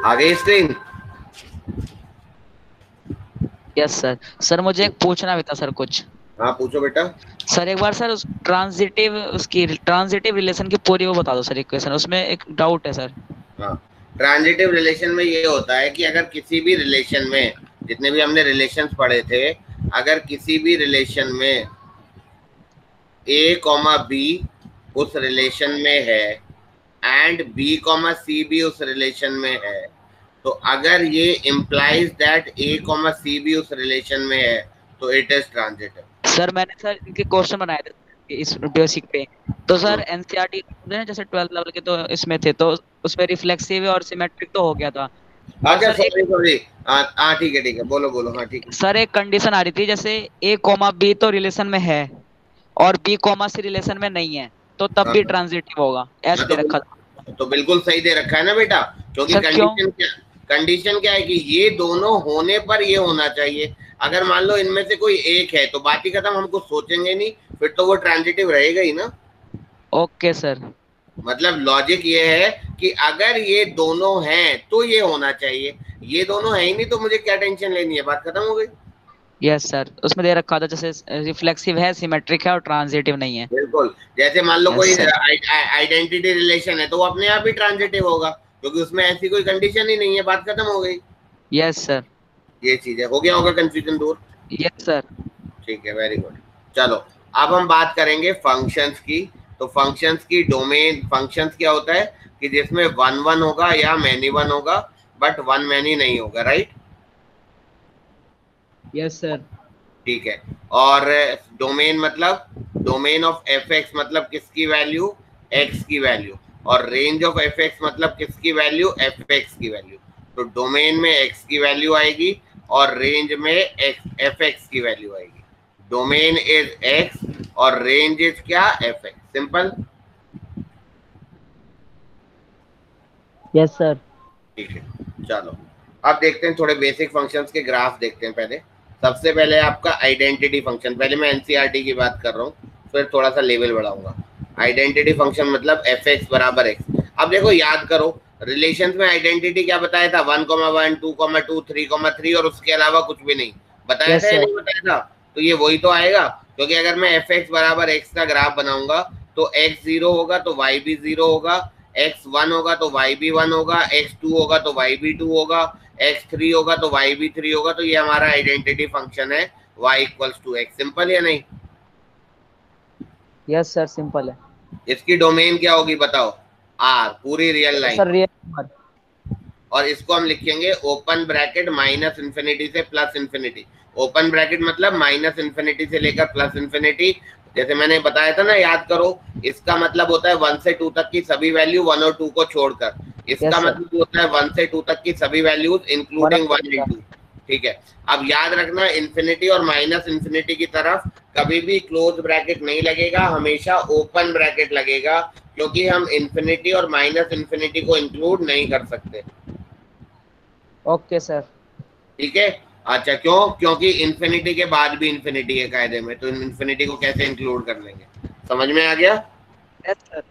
आ गई screen? Yes sir. Sir मुझे एक पूछना भी था सर कुछ। हाँ पूछो बेटा। सर एक बार सर उस ट्रांजिटिव रिलेशन की पूरी वो बता दो सर, इक्वेशन, उसमें एक डाउट है सर। हाँ, ट्रांजिटिव रिलेशन में ये होता है कि अगर किसी भी रिलेशन में, जितने भी हमने रिलेशंस पढ़े थे, अगर किसी भी रिलेशन में ए कॉमा बी उस रिलेशन में है एंड बी कॉमा सी भी उस रिलेशन में है, तो अगर ये इम्प्लाइज दैट ए कॉमा सी भी उस रिलेशन में है तो इट इज ट्रांजिटिव। सर मैंने सर इनके क्वेश्चन बनाए थे इस बेसिक पे। तो सर एनसीईआरटी जैसे 12th लेवल के तो इसमें थे, तो उसमें रिफ्लेक्सिव और सिमेट्रिक तो हो गया था। और अच्छा सर एक सॉरी सॉरी, हाँ ठीक है बोलो बोलो, हाँ ठीक है। सर एक कंडीशन आ रही थी, जैसे ए कोमा बी तो रिलेशन में है और बी कोमा सी रिलेशन में नहीं है, तो तब हाँ भी ट्रांजिटिव होगा, हाँ, ऐसे दे रखा था। तो बिल्कुल सही दे रखा है ना बेटा, क्योंकि सर क्यों? कंडीशन क्या है कि ये दोनों होने पर ये होना चाहिए। अगर मान लो इनमें से कोई एक है तो बात ही खत्म, हम कुछ सोचेंगे नहीं, फिर तो वो ट्रांजिटिव रहेगा ही ना। Okay sir. मतलब लॉजिक ये है कि अगर ये दोनों हैं तो ये होना चाहिए, ये दोनों है ही नहीं तो मुझे क्या टेंशन लेनी है, बात खत्म हो गई। यस सर, उसमें दे रखा था जैसे रिफ्लेक्सिव है, सिमेट्रिक है और ट्रांजिटिव नहीं है। बिल्कुल, जैसे मान लो यस कोई सर। आइडेंटिटी रिलेशन है तो वो अपने आप ही ट्रांजिटिव होगा, क्योंकि उसमें ऐसी कोई कंडीशन ही नहीं है, बात खत्म हो गई। Yes sir. ये चीज है, हो गया होगा कंफ्यूजन दूर। Yes sir. ठीक है, वेरी गुड। चलो अब हम बात करेंगे फंक्शंस की। तो फंक्शंस की डोमेन, फंक्शंस क्या होता है कि जिसमें वन वन होगा या मैनी वन होगा, बट वन मैनी नहीं होगा, राइट? Yes sir. ठीक है। और डोमेन मतलब, डोमेन ऑफ एफ एक्स मतलब किसकी वैल्यू, एक्स की वैल्यू, और रेंज ऑफ एफ एक्स मतलब किसकी वैल्यू, एफ एक्स की वैल्यू। तो डोमेन में एक्स की वैल्यू आएगी और रेंज में एफ एक्स की वैल्यू आएगी। डोमेन इज एक्स और रेंज इज क्या, F x, simple. Yes sir. ठीक है, चलो अब देखते हैं थोड़े बेसिक फंक्शंस के ग्राफ देखते हैं। पहले सबसे पहले आपका आइडेंटिटी फंक्शन, पहले मैं एनसीईआरटी की बात कर रहा हूँ, फिर थोड़ा सा लेवल बढ़ाऊंगा। आइडेंटिटी फंक्शन मतलब एफ एक्स बराबर एक्स। अब देखो याद करो, रिलेशन में आइडेंटिटी क्या बताया था, 1,1 2,2 3,3 और उसके अलावा कुछ भी नहीं बताया था यस या सर। नहीं बताया था? तो ये वही तो आएगा, क्योंकि अगर मैं एफ एक्स बराबर एक्स का ग्राफ बनाऊंगा तो एक्स जीरो होगा तो वाई भी जीरो होगा, एक्स वन होगा तो वाई भी वन होगा, एक्स टू होगा तो वाई भी टू होगा, एक्स थ्री होगा तो वाई भी थ्री होगा। तो ये हमारा आइडेंटिटी फंक्शन है y equals to x. Simple या नहीं? यस सर, सिंपल है। इसकी डोमेन क्या होगी बताओ, r, पूरी real line. Sir real number. और इसको हम लिखेंगे ओपन ब्रैकेट माइनस इन्फिनिटी से प्लस इन्फिनिटी। ओपन ब्रैकेट मतलब माइनस इन्फिनिटी से लेकर प्लस इन्फिनिटी। जैसे मैंने बताया था ना, याद करो, इसका मतलब होता है 1 से 2 तक की सभी वैल्यू 1 और 2 को छोड़कर। इसका यस सर। मतलब होता है 1 से 2 तक की सभी वैल्यूज वन इंक्लूडिंग और 1 इन 2। ठीक है, अब याद रखना इन्फिनिटी और माइनस इन्फिनिटी की तरफ कभी भी क्लोज ब्रैकेट नहीं लगेगा, हमेशा ओपन ब्रैकेट लगेगा, क्योंकि हम इन्फिनिटी और माइनस इन्फिनिटी को इंक्लूड नहीं कर सकते। Okay sir. ठीक है। अच्छा, क्यों? क्योंकि इन्फिनिटी के बाद भी इन्फिनिटी है कायदे में, तो इन्फिनिटी को कैसे इंक्लूड कर लेंगे? समझ में आ गया? Yes sir.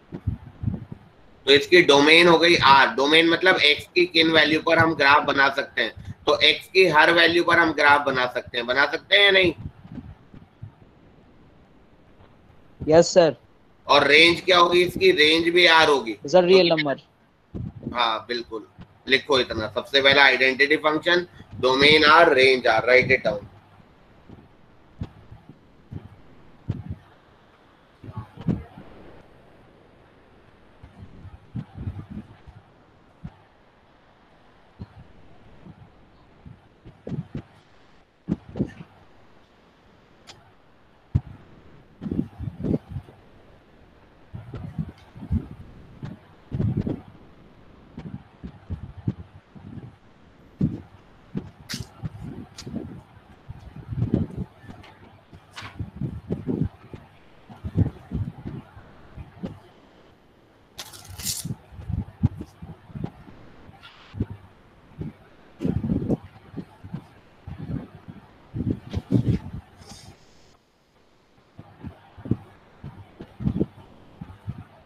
तो इसकी डोमेन हो गई आर। डोमेन मतलब एक्स की किन वैल्यू पर हम ग्राफ बना सकते हैं, तो एक्स की हर वैल्यू पर हम ग्राफ बना सकते हैं, बना सकते हैं या नहीं? Yes sir. और रेंज क्या होगी इसकी, रेंज भी आर होगी, सर रियल क्योंकि नंबर। हाँ बिल्कुल, लिखो इतना, सबसे पहला identity function, domain R, range R, write it down.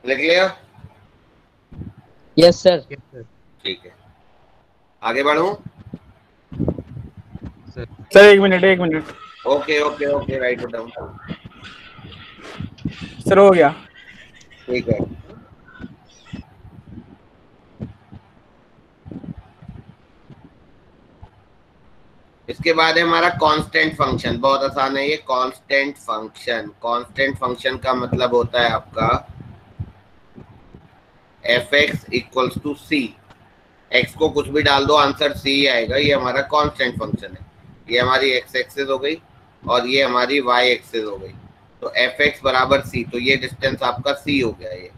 लिख लिया? Yes sir. ठीक है, आगे बढ़ूं? सर एक मिनट। Okay okay okay, write it down. Sir हो गया। ठीक है। इसके बाद है हमारा कांस्टेंट फंक्शन। बहुत आसान है ये। कांस्टेंट फंक्शन का मतलब होता है आपका f x equals to c. एक्स को कुछ भी डाल दो, आंसर सी आएगा। ये हमारा कांस्टेंट फंक्शन है। ये हमारी एक्स एक्सिस हो गई और ये हमारी वाई एक्सिस हो गई। तो एफ एक्स बराबर सी, तो ये डिस्टेंस आपका सी हो गया। ये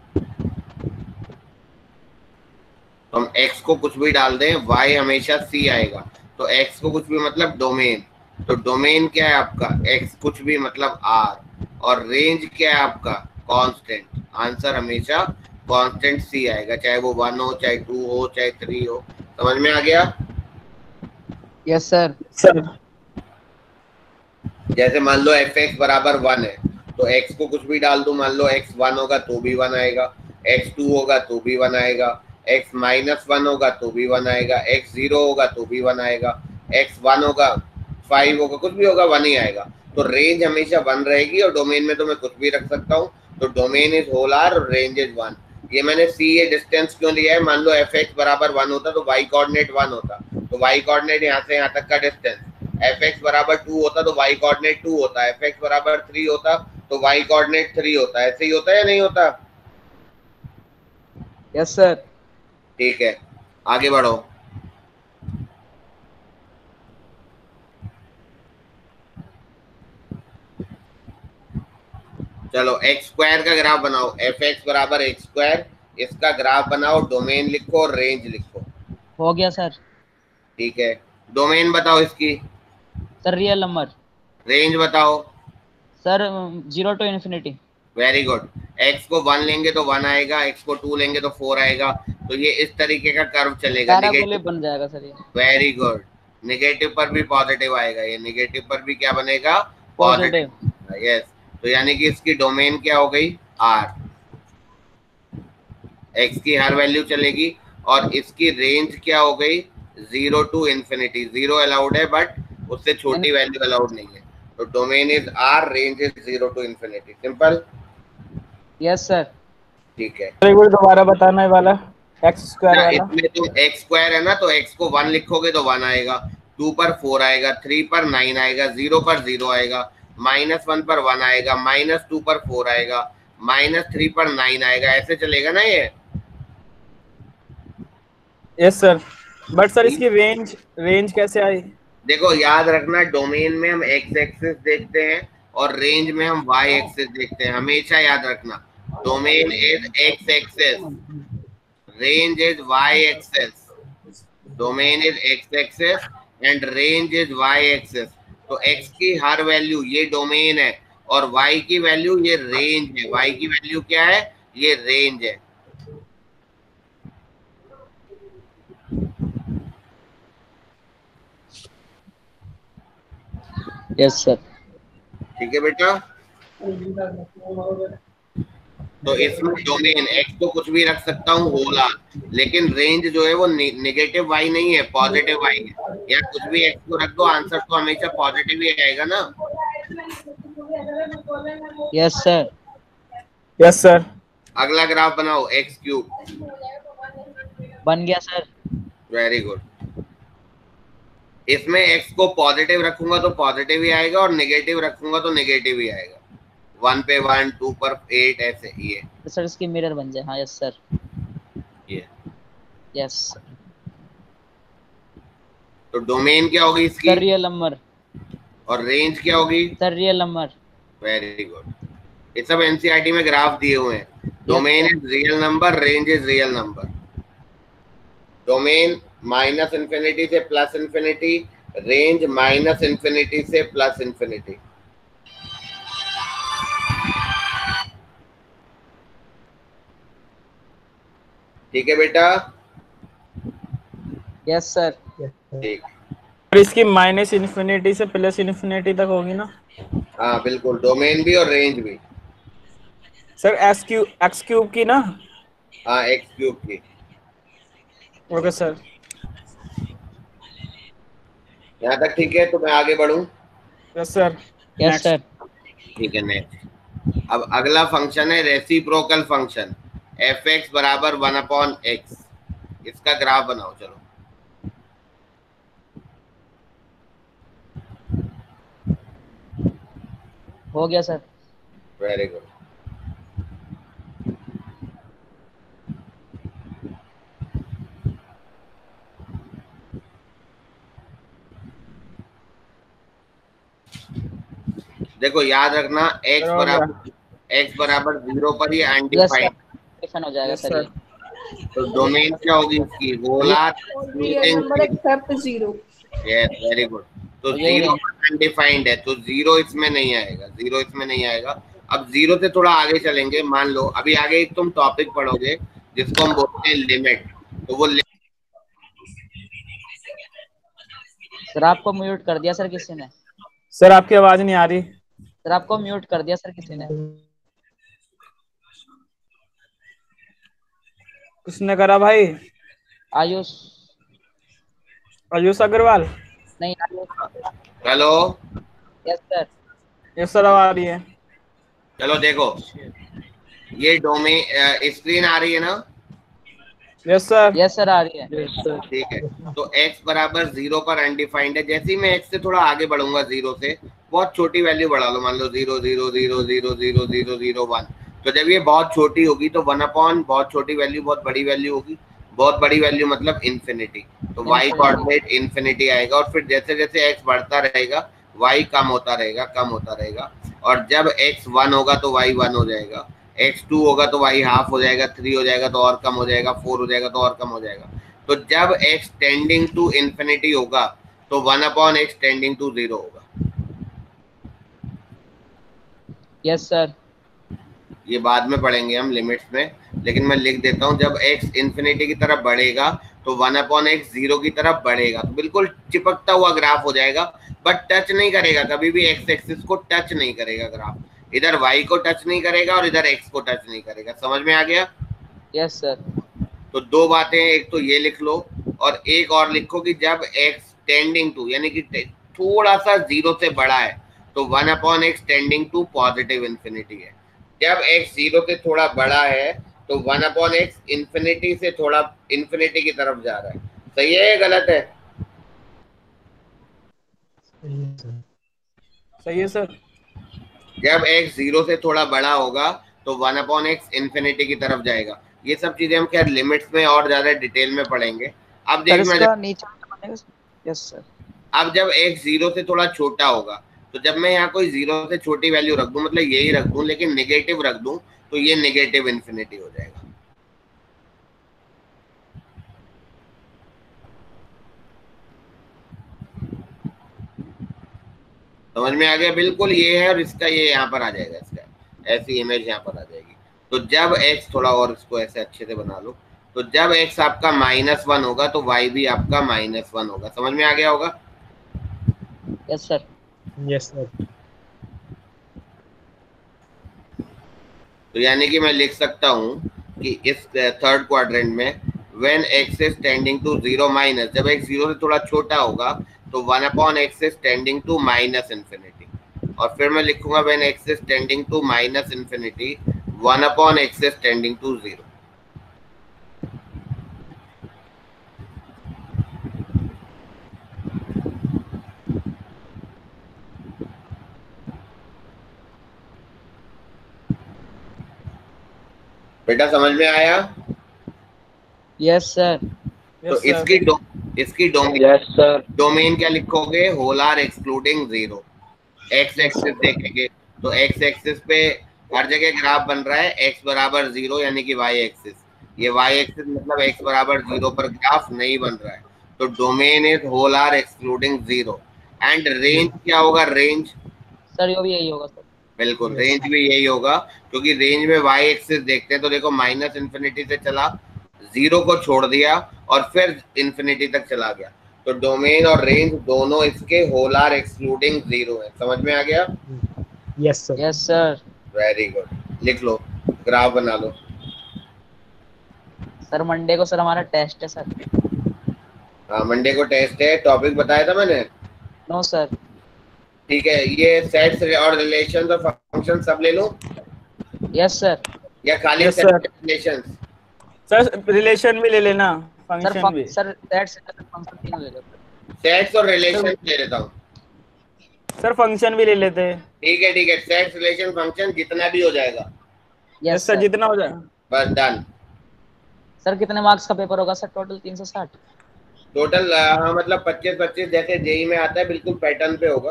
तो हम x को कुछ भी डाल दें, y हमेशा c आएगा। तो x को कुछ भी मतलब डोमेन। तो डोमेन क्या है आपका? x कुछ भी मतलब r। और रेंज क्या है आपका? कांस्टेंट। आंसर हमेशा कांस्टेंट c आएगा, चाहे वो 1 हो, चाहे 2 हो, चाहे 3 हो। समझ में आ गया? Yes sir. सर जैसे मान लो एफ एक्स बराबर 1 है, तो x को कुछ भी डाल दो। मान लो x 1 होगा तो भी 1 आएगा, x 2 होगा तो भी 1 आएगा, x -1 होगा तो भी 1 आएगा, x 0 होगा तो भी 1 आएगा, x 1 होगा, 5 होगा, कुछ भी होगा, 1 ही आएगा। तो रेंज हमेशा 1 रहेगी और डोमेन में तो मैं कुछ भी रख सकता हूँ। तो डोमेन इज होल आर और रेंज इज 1। ये मैंने सी ये डिस्टेंस क्यों लिया है? मान लो एफ एक्स बराबर 1 होता तो y कोऑर्डिनेट 1 होता, तो y कोऑर्डिनेट यहाँ से यहाँ तक का डिस्टेंस। एफ एक्स बराबर 2 होता तो y कोऑर्डिनेट 2 होता, एफ एक्स बराबर 3 होता तो y कोऑर्डिनेट 3 होता। ऐसे ही होता है या नहीं होता? Yes sir. ठीक है, आगे बढ़ो। चलो एक्स स्क्वायर का ग्राफ बनाओ। एफ एक्स बराबर एक्स स्क्वायर, इसका ग्राफ बनाओ, डोमेन लिखो और रेंज लिखो। हो गया सर। ठीक है, डोमेन बताओ इसकी। Sir real number. रेंज बताओ। Sir 0 to infinity. Very good. X को 1 लेंगे तो 1 आएगा, एक्स को 2 लेंगे तो 4 आएगा। तो ये इस तरीके का कर्व चलेगा। पैराबोलिक बन जाएगा सर ये। Very good. नेगेटिव पर भी पॉजिटिव आएगा, ये नेगेटिव पर भी क्या बनेगा? पॉजिटिव। यस। तो यानी कि इसकी डोमेन क्या हो गई? आर। एक्स की हर वैल्यू चलेगी। और इसकी रेंज क्या हो गई? 0 to इन्फिनिटी। 0 अलाउड है बट उससे छोटी वैल्यू अलाउड नहीं है। तो domain is R, range is 0 to infinity. Simple. Yes sir. ठीक है, एक बार दोबारा बताना है वाला एक्स स्क्वायर ना वाला। इसमें तुम एक्स स्क्वायर है ना, तो एक्स को 1 लिखोगे तो 1 आएगा, 2 पर 4 आएगा, 3 पर 9 आएगा, 0 पर 0 आएगा, -1 पर 1 आएगा, -2 पर 4 आएगा, -3 पर 9 आएगा। ऐसे चलेगा ना ये? Yes sir. बट सर इसकी रेंज कैसे आई? देखो याद रखना, डोमेन में हम एक्स एक्सिस देखते हैं और रेंज में हम वाई एक्सिस देखते हैं। हमेशा याद रखना, domain is x axis, range is y axis. Domain is x axis and range is y axis. तो एक्स की हर वैल्यू ये डोमेन है और वाई की वैल्यू ये रेंज है। वाई की वैल्यू क्या है? ये रेंज है। Yes sir. ठीक है बेटा। तो इसमें डोमेन एक्स को कुछ भी रख सकता हूँ होल आर, लेकिन रेंज जो है वो नेगेटिव वाई नहीं है, पॉजिटिव वाई है। या कुछ भी एक्स को रख दो, आंसर तो हमेशा पॉजिटिव ही आएगा ना। Yes sir. Yes sir. अगला ग्राफ बनाओ, एक्स क्यूब। बन गया सर। Very good. इसमें एक्स को पॉजिटिव रखूंगा तो पॉजिटिव ही आएगा और नेगेटिव रखूंगा तो नेगेटिव ही आएगा। 1 पे 1, 2 पर 8, ऐसे ये तो सर इसकी मिरर बन जाए। हाँ यस सर। ये यस। तो डोमेन क्या होगी इसकी? Sir real number. और रेंज क्या होगी? Sir real number. Very good. ये सब एनसीईआरटी में ग्राफ दिए हुए हैं। Domain is real number, range is real number. Domain -infinity से +इन्फिनिटी, रेंज -इन्फिनिटी से +इन्फिनिटी। ठीक है बेटा। Yes sir. ठीक। और इसकी -इन्फिनिटी से +इन्फिनिटी तक होगी ना? हाँ बिल्कुल, डोमेन भी और रेंज भी। सर एक्स क्यूब की ना? हाँ, एक्स क्यूब की। Okay sir. यहाँ तक ठीक है, तो मैं आगे बढ़ूं? Yes sir. Yes sir. ठीक है, नेक्स्ट। अब अगला फंक्शन है रेसिप्रोकल फंक्शन, एफ एक्स बराबर 1/x। इसका ग्राफ बनाओ चलो। हो गया सर। Very good. देखो याद रखना, सर हो गया। x बराबर 0 पर ये यस सर, अनडिफाइंड। डिफाइन हो जाएगा यस सर सर। ये। तो डोमेन क्या होगी इसकी? होलार और real number except 0। Yes, very good. तो और यही 0 रेंज। पर अनडिफाइंड है, तो 0 इसमें नहीं आएगा, 0 इसमें नहीं आएगा। अब 0 से थोड़ा आगे चलेंगे, मान लो अभी आगे तुम टॉपिक पढ़ोगे जिसको हम बोलते हैं लिमिट। तो वो सर आपको म्यूट कर दिया सर किसी ने। सर आपकी आवाज नहीं आ रही। सर आपको म्यूट कर दिया सर किसी ने। किसने करा भाई? आयुष। आयुष अग्रवाल। नहीं Ayush. Hello. Yes sir. Yes sir, अब आ रही है। चलो देखो, ये डोमेन स्क्रीन आ रही है ना? Yes sir. यस सर आ रही है। ठीक है, तो x बराबर 0 पर अनडिफाइंड है। जैसे ही मैं x से थोड़ा आगे बढ़ूंगा 0 से, बहुत छोटी वैल्यू बढ़ा लो, मान लो 0 0 0 0 0 0 0 1। तो जब ये बहुत छोटी होगी तो 1 बहुत छोटी वैल्यू बहुत बड़ी वैल्यू होगी। बहुत बड़ी वैल्यू मतलब इन्फिनिटी। तो y कोऑर्डिनेट इन्फिनिटी आएगा, और फिर जैसे जैसे x बढ़ता रहेगा y कम होता रहेगा, कम होता रहेगा। और जब x 1 होगा तो y 1 हो जाएगा, x 2 होगा तो y हाफ हो जाएगा, 3 हो जाएगा तो और कम हो जाएगा, 4 हो जाएगा तो और कम हो जाएगा। तो जब x टेंडिंग टू इन्फिनिटी होगा तो 1/x टेंडिंग टू 0 होगा। Yes sir. ये बाद में पढ़ेंगे हम लिमिट्स में, लेकिन मैं लिख देता हूँ, जब x इन्फिनिटी की तरफ बढ़ेगा तो 1/x 0 की तरफ बढ़ेगा। तो बिल्कुल चिपकता हुआ ग्राफ हो जाएगा, बट टच नहीं करेगा, कभी भी x एक्सिस को टच नहीं करेगा ग्राफ। इधर y को टच नहीं करेगा और इधर x को टच नहीं करेगा। समझ में आ गया? Yes sir. तो दो बातें, एक तो ये लिख लो, और एक और लिखो कि जब x टेंडिंग टू यानी कि थोड़ा सा 0 से बड़ा है तो 1/x tending to positive infinity है। जब x 0 से थोड़ा बड़ा है तो 1/x इन्फिनिटी से थोड़ा इन्फिनिटी की तरफ जा रहा है। सही है या गलत है? सही है सर। जब x 0 से थोड़ा बड़ा होगा तो 1/x इन्फिनिटी की तरफ जाएगा। ये सब चीजें हम खैर लिमिट्स में और ज्यादा डिटेल में पढ़ेंगे। अब सर देखना, इसका नीचे बनेगा। Yes sir. अब जब x 0 से थोड़ा छोटा होगा, तो जब मैं यहाँ कोई 0 से छोटी वैल्यू रख दूं, मतलब यही रख दूं लेकिन नेगेटिव रख दूं, तो ये नेगेटिव इन्फिनिटी हो जाएगा। समझ में आ गया? बिल्कुल ये है, और इसका ये यहाँ पर आ जाएगा, इसका ऐसी इमेज यहाँ पर आ जाएगी। तो जब x, थोड़ा और इसको ऐसे अच्छे से बना लो, तो जब x आपका -1 होगा तो y भी आपका -1 होगा। समझ में आ गया होगा? Yes sir. Yes sir. तो यानी कि मैं लिख सकता हूँ कि इस थर्ड क्वाड्रेंट में when x is tending to 0 minus, जब x 0 से थोड़ा छोटा होगा तो 1/x is tending to minus infinity. और फिर मैं लिखूंगा when x is tending to minus infinity 1/x is tending to 0। बेटा समझ में आया? Yes sir. तो इसकी डोमेन क्या लिखोगे? Whole R excluding 0। X axis देखेंगे तो एक्स एक्सिस पे हर जगह ग्राफ बन रहा है x बराबर 0 यानी कि y एक्सिस। ये y एक्सिस मतलब x बराबर 0 पर ग्राफ नहीं बन रहा है। तो domain is whole R excluding 0। And range क्या होगा? रेंज सर ये भी यही होगा सर। बिल्कुल, रेंज भी यही होगा, क्योंकि रेंज में y एक्सिस देखते हैं तो देखो माइनस इन्फिनिटी से चला, 0 को छोड़ दिया और फिर इन्फिनिटी तक चला गया। तो डोमेन और रेंज दोनों इसके होल आर एक्सक्लूडिंग 0 है। समझ में आ गया? Yes sir. Yes sir. Very good, लिख लो, ग्राफ बना लो। सर मंडे को सर हमारा टेस्ट है सर। हाँ, मंडे को टेस्ट है। टॉपिक बताया था मैंने, नो सर। ठीक है, ये सेट्स और रिलेशन और फंक्शन सब ले लो यस सर। या खाली yes set sir. Relation? Sir relation भी ले लेना, सर फंक्शन भी। सर दैट्स फंक्शन तीनों ले लो सर। सेट्स और सर रिलेशन ले लेता हूँ। सर फंक्शन भी ले लेते हैं। ठीक है, सेट्स रिलेशन फंक्शन जितना भी हो जाएगा। Yes yes sir, sir. जितना हो जाए। बस डन। सर कितने मार्क्स का पेपर होगा सर टोटल? 360? टोटल हाँ, मतलब 25-25 जैसे जेई में आता है, बिल्कुल पैटर्न पे होगा।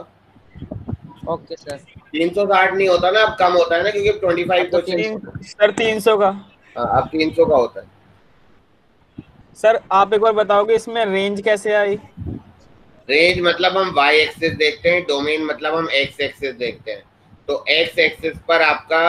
Okay sir. 360 नहीं होता ना, अब कम होता है ना, क्योंकि 25 अब तो क्वेश्चन। सर 300 का। हाँ, अब 300 का होता है। सर आप एक बार बताओगे इसमें रेंज कैसे आई? रेंज मतलब हम y एक्सिस देखते हैं, डोमेन मतलब हम x एक्सिस देखते हैं। तो x एक्सिस पर आपका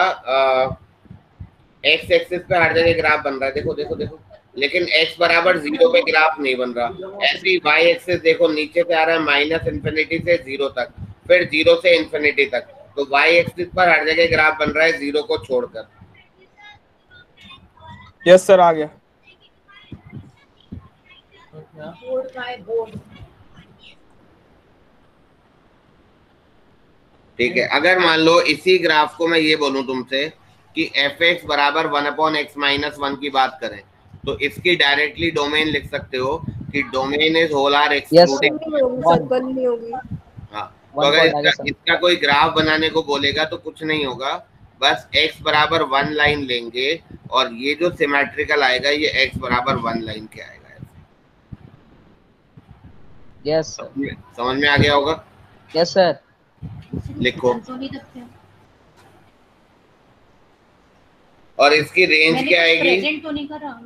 x एक्सिस पे हर जगह ग्राफ बन रहा है, देखो देखो देखो, लेकिन x बराबर 0 पे ग्राफ नहीं बन रहा। ऐसे ही y एक्सिस देखो, नीचे से आ रहा है माइनस इन्फिनिटी से 0 तक, फिर 0 से इन्फिनिटी तक। तो y एक्सिस पर हर जगह ग्राफ बन रहा है 0 को छोड़कर। यस सर, आ गया। ठीक है, अगर मान लो इसी ग्राफ को मैं ये बोलूं तुमसे कि एफ एक्स बराबर 1/x-1 की बात करें, तो इसकी डायरेक्टली डोमेन लिख सकते हो कि domain is whole R yes excluding. Sir. नहीं होगी सर, 1 1 नहीं होगी। हाँ, तो 1 अगर पॉइंट आ इसका गया सर। इसका कोई ग्राफ बनाने को बोलेगा तो कुछ नहीं होगा, बस x बराबर 1 लाइन लेंगे और ये जो सिमेट्रिकल आएगा ये x बराबर 1 लाइन के आएगा। Yes sir. समझ में आ गया होगा? Yes sir. लिखो। और इसकी रेंज क्या आएगी? प्रेजेंट तो नहीं कर रहा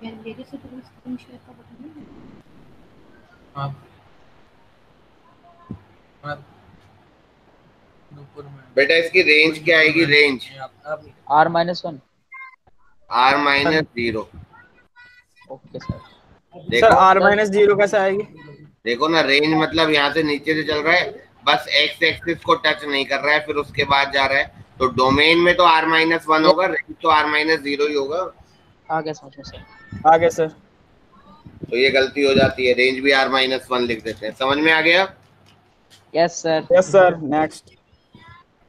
मेरे से तो स्क्रीन शेयर का बटन नहीं है। बेटा इसकी रेंज क्या आएगी? Range R-1। R-0। Okay sir. Sir देखो R-0 कैसे आएगी? देखो ना, रेंज मतलब यहाँ से नीचे से चल रहा है, बस x एक्सिस को टच नहीं कर रहा है, फिर उसके बाद जा रहा है। तो डोमेन में तो R-1 होगा, रेंज तो R-0 ही होगा। आ गया समझ में सर। आ गया सर। तो ये गलती हो जाती है, रेंज भी R-1 लिख देते हैं। समझ में आ गया? Yes sir. Yes sir.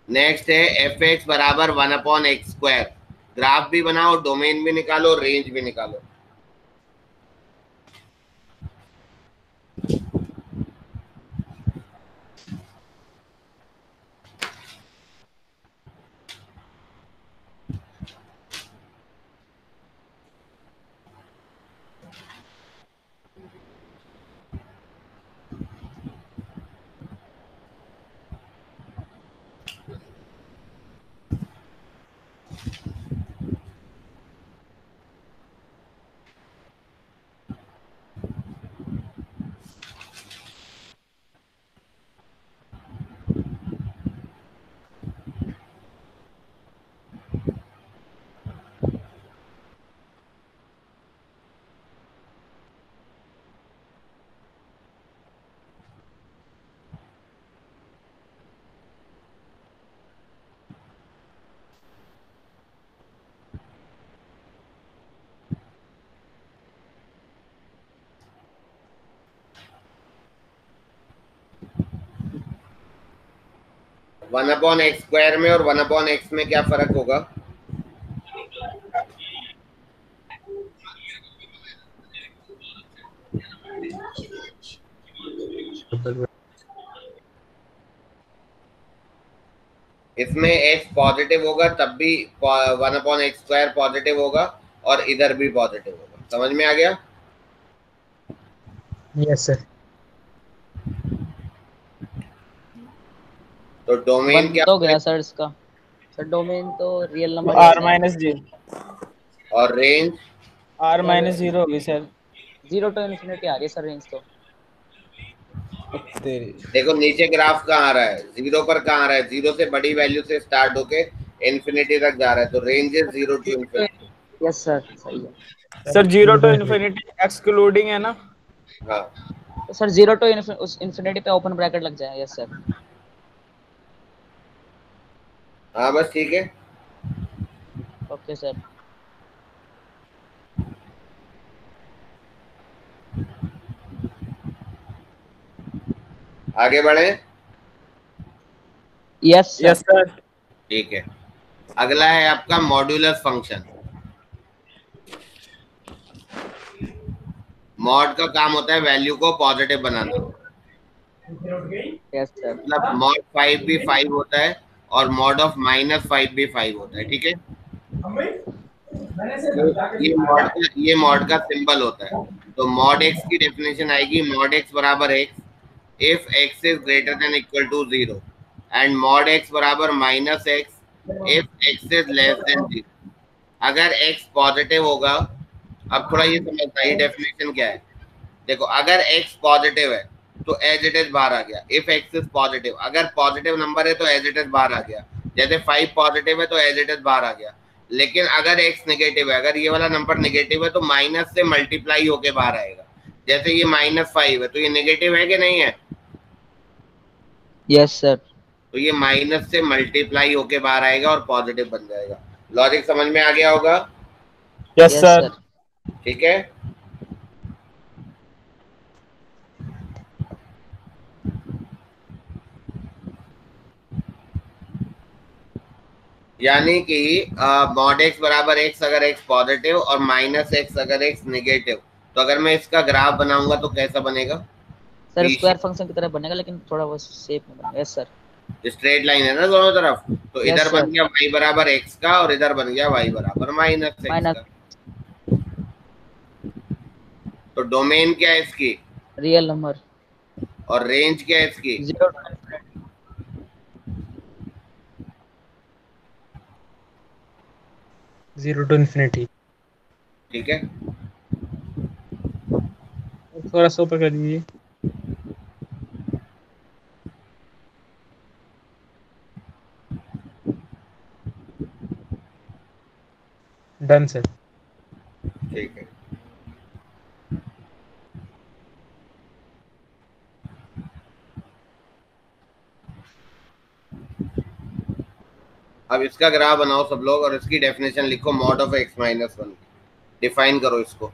Next है एफ एक्स बराबर 1/x²। ग्राफ भी बनाओ, डोमेन भी निकालो, रेंज भी निकालो। वन अपॉन एक्स स्क्वायर में और 1/x में क्या फर्क होगा? इसमें x पॉजिटिव होगा तब भी 1/x² पॉजिटिव होगा, और इधर भी पॉजिटिव होगा। समझ में आ गया? Yes sir. तो डोमेन बन क्या तो गया सर इसका। सर डोमेन तो रियल नंबर R-0। और रेंज? R-0 होगी सर। 0 to infinity आ रही है सर रेंज तो। तेरी। देखो नीचे ग्राफ कहाँ आ रहा है, 0 पर कहाँ आ रहा है, 0 से बड़ी वैल्यू से स्टार्ट होके इन्फिनिटी तक जा रहा है, तो range is 0 to infinity। Yes sir सही है। सर 0 to infinity एक्सक्लूडिंग है ना? हाँ तो सर 0 to infinity पे ओपन ब्रैकेट लग जाए। Yes sir. हाँ, बस ठीक है। Okay sir. आगे बढ़े। Yes yes sir. ठीक है, अगला है आपका मॉड्यूलस फंक्शन। मॉड का काम होता है वैल्यू को पॉजिटिव बनाना। Yes sir. मतलब मॉड 5 भी 5 होता है और मॉड ऑफ -5 भी 5 होता है। ठीक है, तो ये मॉड का सिंबल होता है। तो मॉड एक्स की डेफिनेशन आएगी मॉड एक्स बराबर x if x is greater than equal to 0 and mod x बराबर -x if x is less than 0। अगर x पॉजिटिव होगा, अब थोड़ा ये समझना ये डेफिनेशन क्या है। देखो, अगर x पॉजिटिव है तो एज इट इज बाहर आ गया। इफ x इज पॉजिटिव, अगर पॉजिटिव नंबर है तो एज इट इज बाहर आ गया। जैसे 5 पॉजिटिव है तो एज इट इज बाहर आ गया। लेकिन अगर x नेगेटिव है, अगर ये वाला नंबर नेगेटिव है तो माइनस से मल्टीप्लाई होके बाहर आएगा। जैसे ये -5 है तो ये नेगेटिव है कि नहीं है? Yes sir. तो ये माइनस से मल्टीप्लाई होके बाहर आएगा और पॉजिटिव बन जाएगा। लॉजिक समझ में आ गया होगा? Yes sir. ठीक है, यानी कि मॉड एक्स बराबर एक्स अगर एक्स पॉजिटिव और -x अगर एक्स नेगेटिव, तो अगर मैं इसका ग्राफ बनाऊंगा तो कैसा बनेगा? सर स्क्वायर फंक्शन की तरह बनेगा लेकिन थोड़ा वो शेप में बनेगा। Yes sir. स्ट्रेट लाइन है ना दोनों तरफ, तो Yes, इधर बन sir. गया y बराबर x का और इधर बन गया y बराबर -x माइनस का। तो डोमेन क्या है इसकी? Real number. और रेंज क्या है इसकी? 0 to infinity। ठीक है, थोड़ा सा ऊपर कर दीजिए। Done sir. ठीक है। अब इसका ग्राफ बनाओ सब लोग और इसकी डेफिनेशन लिखो मॉड ऑफ x - 1। डिफाइन करो इसको।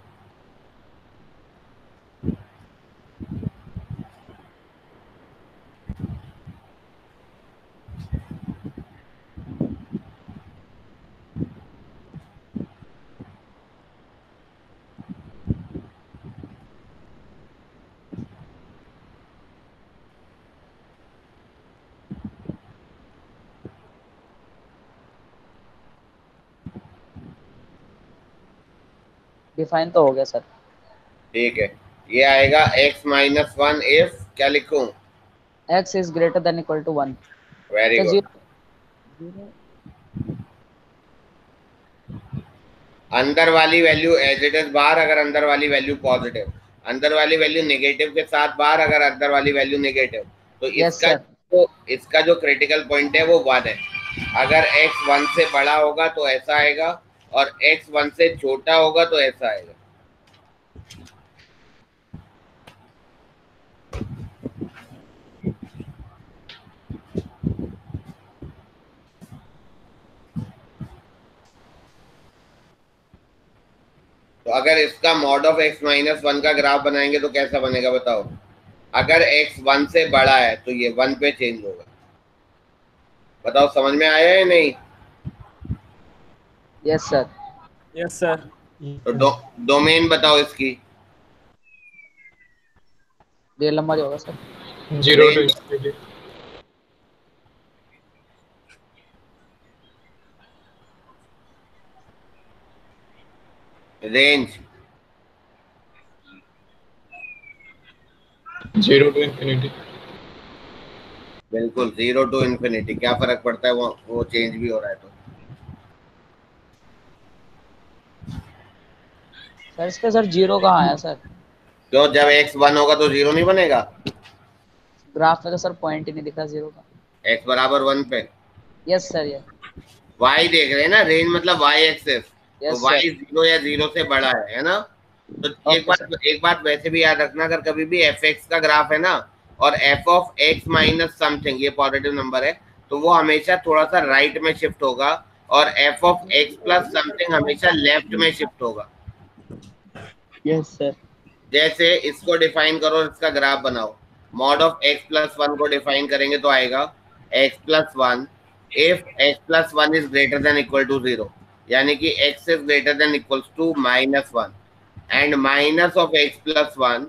डिफाइन तो हो गया सर। ठीक है, ये आएगा x - 1 इफ क्या लिखूं? x is greater than equal to 1। Very good. अंदर वाली वैल्यू एज इट इज बाहर अगर अंदर वाली वैल्यू पॉजिटिव, अंदर वाली वैल्यू नेगेटिव के साथ बाहर अगर अंदर वाली वैल्यू नेगेटिव, तो इसका जो क्रिटिकल पॉइंट है वो 1 है। अगर x 1 से बड़ा होगा तो ऐसा आएगा और x 1 से छोटा होगा तो ऐसा आएगा। तो अगर इसका मॉड ऑफ x - 1 का ग्राफ बनाएंगे तो कैसा बनेगा बताओ? अगर x 1 से बड़ा है तो ये 1 पे चेंज होगा। बताओ समझ में आया है नहीं? Yes sir. Yes sir. तो डोमेन बताओ इसकी। रियल नंबर ही होगा sir. 0 to infinity। Range 0 to infinity। बिल्कुल 0 to infinity। क्या फर्क पड़ता है वो चेंज भी हो रहा है तो। सर इस पे सर 0 कहाँ आया सर? क्यों, जब x 1 होगा तो 0 नहीं बनेगा? ग्राफ में तो सर पॉइंट ही नहीं दिख रहा 0 का। x बराबर 1 पे। Yes sir. यस y देख रहे हैं ना, रेंज मतलब y एक्सिस। तो y सर। 0 या 0 से बड़ा है ना? तो एक बात वैसे भी याद रखना, अगर कभी भी fx का ग्राफ है ना और f of x minus something ये पॉजिटिव नंबर है तो वो हमेशा थोड़ा सा राइट में शिफ्ट होगा और f of x plus something हमेशा लेफ्ट में शिफ्ट होगा। Yes sir. जैसे इसको डिफाइन करो और इसका ग्राफ बनाओ। मॉड ऑफ x प्लस 1 को डिफाइन करेंगे तो आएगा x plus 1 if x plus 1 is greater than equal to 0, यानी कि x is greater than equals to -1 and minus of x plus 1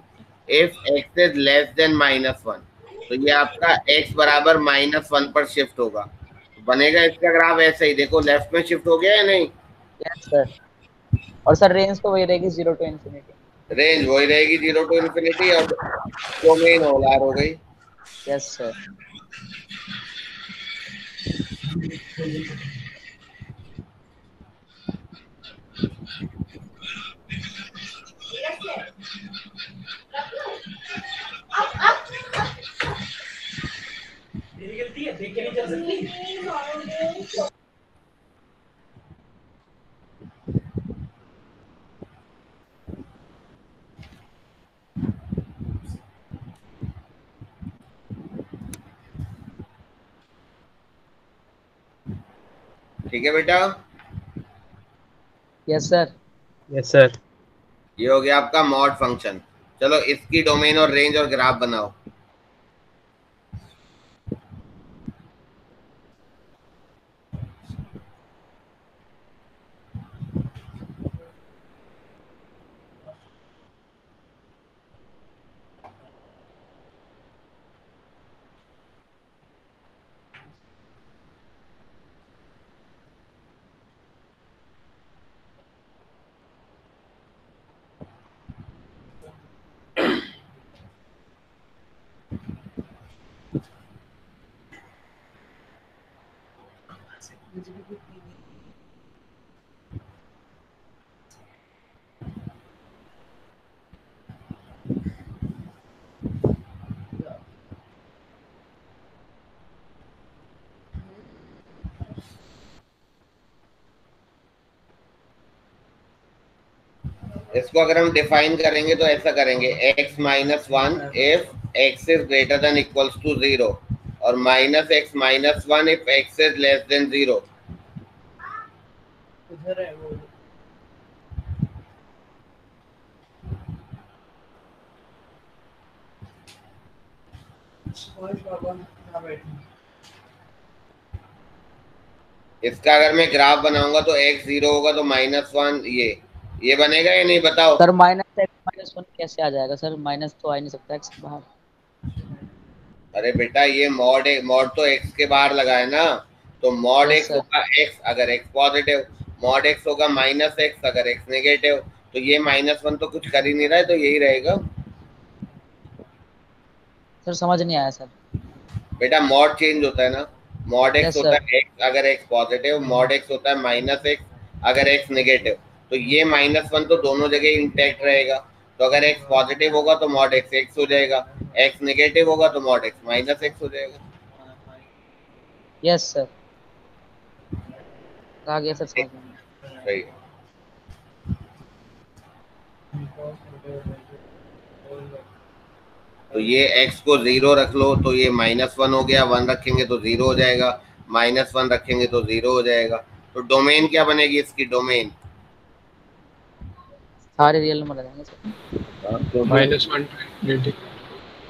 if x is less than -1। तो ये आपका x बराबर -1 पर शिफ्ट होगा, बनेगा इसका ग्राफ ऐसे ही। देखो लेफ्ट में शिफ्ट हो गया या नहीं? Yes sir. और सर रेंज तो वही रहेगी 0 to infinity। रेंज वही रहेगी 0 to infinity और डोमेन होलार हो गई। Yes sir. गलती है, देख के नहीं चल सकती। ठीक है बेटा? Yes sir. Yes sir. ये हो गया आपका मॉड फंक्शन। चलो इसकी डोमेन और रेंज और ग्राफ बनाओ। इसको अगर हम डिफाइन करेंगे तो ऐसा करेंगे x minus 1 if x is greater than equals to 0 और minus x minus 1 if x is less than 0। उधर है वो। इसका अगर मैं ग्राफ बनाऊंगा तो x 0 होगा तो -1 ये बनेगा या नहीं बताओ? सर -x -1 कैसे आ जाएगा सर? माइनस तो आ ही नहीं सकता x बाहर। अरे बेटा ये मॉड तो x के बाहर लगा है ना, तो मॉड Yes, x sir. होगा x अगर x पॉजिटिव, मॉड x होगा -x अगर x नेगेटिव। तो ये -1 तो कुछ कर ही नहीं रहा है, तो यही रहेगा। सर समझ नहीं आया सर। बेटा मॉड चेंज होता है ना, मॉड x Yes, होता sir. है x अगर x पॉजिटिव, मॉड x होता है -x अगर x नेगेटिव। तो ये -1 तो दोनों जगह इंटैक्ट रहेगा। तो अगर x पॉजिटिव होगा तो मॉड x x हो जाएगा, x नेगेटिव होगा तो मॉड x -x हो जाएगा। Yes sir. आ गया सर समझ में। सही है। तो ये x को 0 रख लो तो ये -1 हो गया, 1 रखेंगे तो 0 हो जाएगा, -1 रखेंगे तो 0 हो जाएगा। तो डोमेन क्या बनेगी इसकी? डोमेन सारे रियल नंबर आ जाएंगे सर।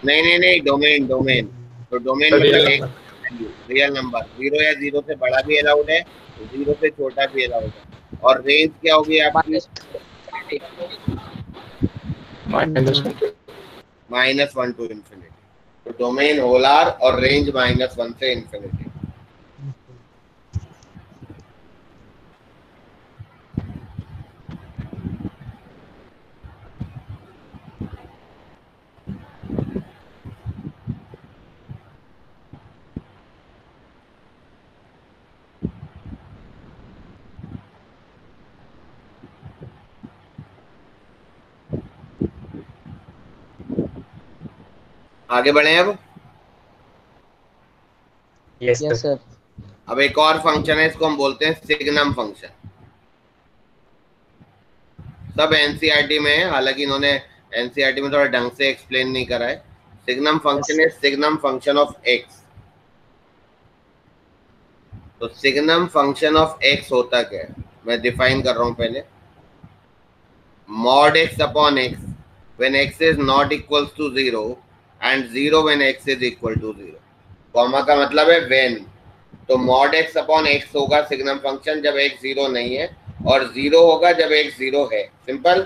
-1 नहीं डोमेन। तो डोमेन मतलब एक रियल नंबर, 0 या 0 से बड़ा भी अलाउड है, 0 से छोटा भी अलाउड है। और रेंज क्या होगी आपकी? -1 टू इन्फिनिटी। तो डोमेन होलार और रेंज -1 से इन्फिनिटी। आगे बढ़े अब। Yes yes sir. अब एक और फंक्शन है, इसको हम बोलते हैं सिग्नम फंक्शन। सब एनसीईआरटी में है, हालांकि इन्होंने एनसीईआरटी में थोड़ा ढंग से एक्सप्लेन नहीं करा है। सिग्नम फंक्शन है सिग्नम फंक्शन ऑफ एक्स। तो सिग्नम फंक्शन ऑफ एक्स होता क्या है, मैं डिफाइन कर रहा हूं पहले। mod x upon x when x is not equals to 0 and 0 when x is equal to 0। Comma का मतलब है व्हेन। तो मॉड x अपॉन x होगा सिग्नम फंक्शन जब x 0 नहीं है, और 0 होगा जब x 0 है। सिंपल।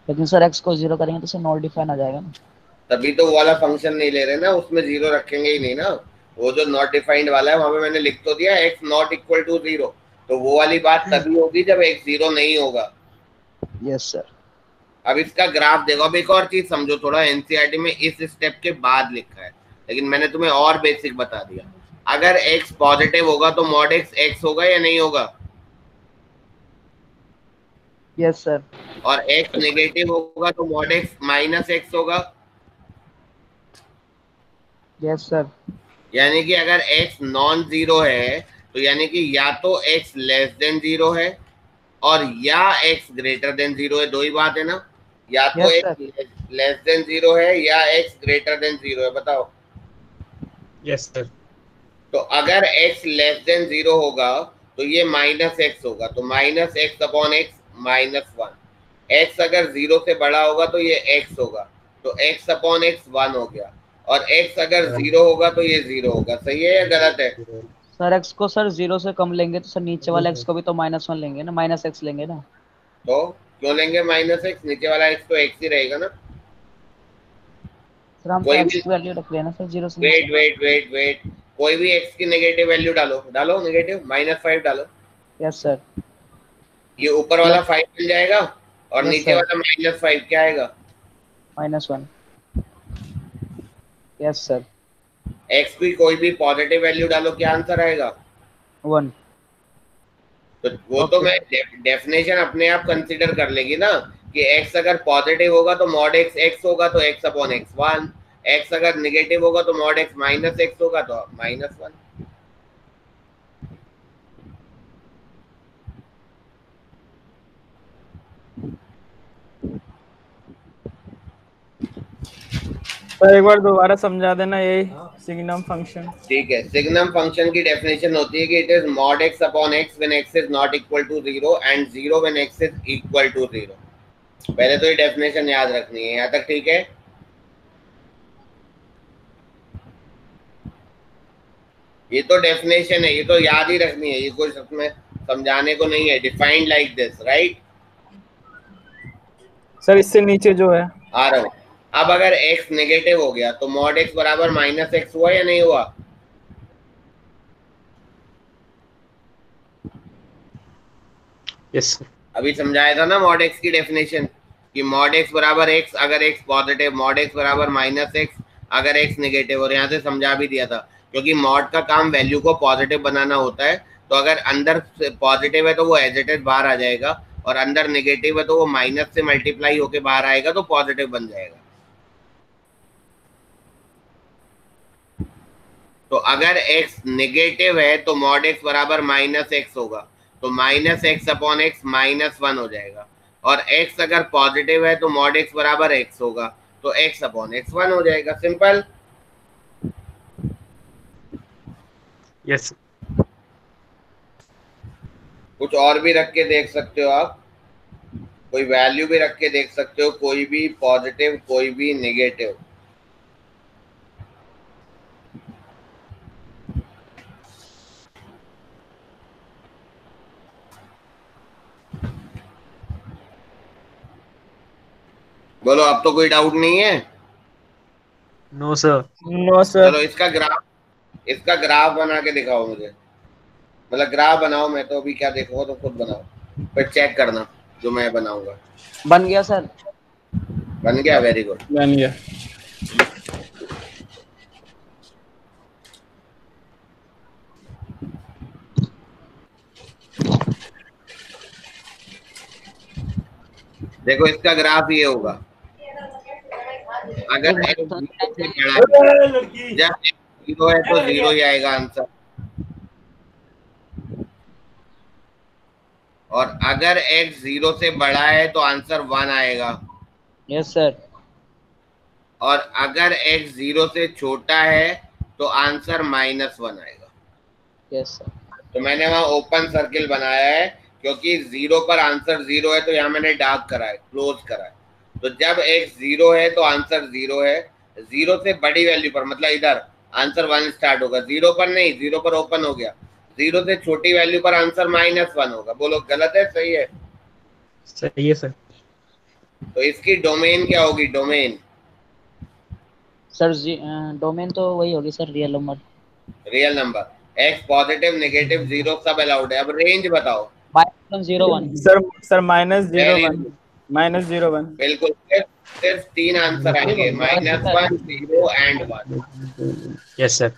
लेकिन सर x को 0 करेंगे तो सर नॉट डिफाइन आ जाएगा ना। तभी तो वो वाला फंक्शन नहीं ले रहे ना, उसमें 0 रखेंगे ही नहीं ना। वो जो नॉट डिफाइंड वाला है वहां पे मैंने लिख तो दिया x नॉट इक्वल टू 0, तो वो वाली बात तभी होगी जब x 0 नहीं होगा। Yes sir. अब इसका ग्राफ देखो। अब एक और चीज समझो, थोड़ा एनसीईआरटी में इस स्टेप के बाद लिखा है, लेकिन मैंने तुम्हें और बेसिक बता दिया। अगर x पॉजिटिव होगा तो मॉड x x होगा या नहीं होगा? Yes sir. और x नेगेटिव होगा तो मॉड x माइनस x होगा। Yes sir. यानी कि अगर x नॉन जीरो है तो यानी कि या तो x लेस देन 0 है और या x ग्रेटर देन 0 है। दो ही बात है ना, या तो Yes, x लेस देन 0 है या x ग्रेटर देन 0 है। बताओ। Yes sir. तो अगर x लेस देन 0 होगा तो ये माइनस x होगा, तो minus x upon x minus 1। x अगर 0 से बड़ा होगा तो ये x होगा, तो x अपॉन x 1 हो गया, और x अगर 0 होगा तो ये 0 होगा। सही है या गलत है? सर x को सर 0 से कम लेंगे तो सर नीचे वाला x को भी तो -1 लेंगे ना, -x लेंगे ना। तो क्यों लेंगे माइनस x? नीचे वाला x तो x ही रहेगा ना। सर हम तो कोई x भी की वैल्यू रख लेना सर 0 से वेट नीचे। वेट वेट वेट कोई भी x की नेगेटिव वैल्यू डालो, डालो नेगेटिव -5 डालो। Yes sir. ये ऊपर वाला 5 मिल जाएगा और Yes, नीचे sir. वाला -5 क्या आएगा? -1। Yes sir. x की कोई भी पॉजिटिव वैल्यू डालो, क्या आंसर आएगा? 1। तो वो तो मैं डेफिनेशन अपने आप कंसीडर कर लेगी ना कि x अगर पॉजिटिव होगा तो मॉड x x होगा, तो x अपॉन x 1। x अगर नेगेटिव होगा तो मॉड x माइनस x होगा, तो -1। सर एक बार दोबारा समझा देना ये सिग्नम फंक्शन। ठीक है, सिग्नम फंक्शन की डेफिनेशन होती है कि it is mod x upon x when x is not equal to 0 and 0 when x is equal to 0। पहले तो ये डेफिनेशन याद रखनी है। यहाँ तक ठीक है? ये तो डेफिनेशन है, ये तो याद ही रखनी है, ये कोई उसमें समझाने को नहीं है। Defined like this, right? Sir इससे नीचे जो है आ रहा हूँ। अब अगर x नेगेटिव हो गया तो मॉड x बराबर -x हुआ या नहीं हुआ? यस अभी समझाया था ना मॉड x की डेफिनेशन कि मॉड x बराबर x अगर x पॉजिटिव, मॉड x बराबर -x अगर x नेगेटिव। और यहाँ से समझा भी दिया था, क्योंकि मॉड का काम वैल्यू को पॉजिटिव बनाना होता है। तो अगर अंदर पॉजिटिव है तो वो एज इट इज बाहर आ जाएगा, और अंदर नेगेटिव है तो वो माइनस से मल्टीप्लाई होके बाहर आएगा, तो पॉजिटिव बन जाएगा। तो अगर x नेगेटिव है तो मॉड x बराबर -x होगा, तो -x अपॉन x -1 हो जाएगा। और x अगर पॉजिटिव है तो मॉड x बराबर x होगा, तो x अपॉन x 1 हो जाएगा। सिंपल। यस कुछ और भी रख के देख सकते हो आप, कोई वैल्यू भी रख के देख सकते हो, कोई भी पॉजिटिव कोई भी नेगेटिव। बोलो, अब तो कोई डाउट नहीं है? No sir. No sir. चलो इसका ग्राफ बना के दिखाओ मुझे। मतलब ग्राफ बनाओ, मैं तो अभी क्या देखूंगा, तो खुद बनाओ, फिर चेक करना जो मैं बनाऊंगा। बन गया सर। बन गया? Very good. बन गया। देखो इसका ग्राफ ये होगा। अगर एक x बात से बड़ा है, जब x 0 है तो 0 ही आएगा आंसर, और अगर x 0 से बड़ा है तो आंसर 1 आएगा, यस सर। और अगर x 0 से छोटा है तो आंसर -1 आएगा। Yes sir. तो मैंने वहां ओपन सर्किल बनाया है, क्योंकि 0 पर आंसर 0 है, तो यहाँ मैंने डार्क करा है, क्लोज करा है। तो जब x 0 है तो आंसर 0 है, 0 से बड़ी वैल्यू पर मतलब इधर आंसर 1 स्टार्ट होगा, 0 पर नहीं, 0 पर ओपन हो गया, 0 से छोटी वैल्यू पर आंसर -1 होगा। बोलो गलत है सही है? सही है सर। तो इसकी डोमेन क्या होगी? डोमेन सर डोमेन तो वही होगी sir, real number. Real number, x positive negative 0 सब अलाउड है। अब रेंज बताओ। -0 1 सर -0 वेरी 1 -0 1। बिल्कुल, सिर्फ 3 आंसर आएंगे, -1 0 एंड 1। Yes sir.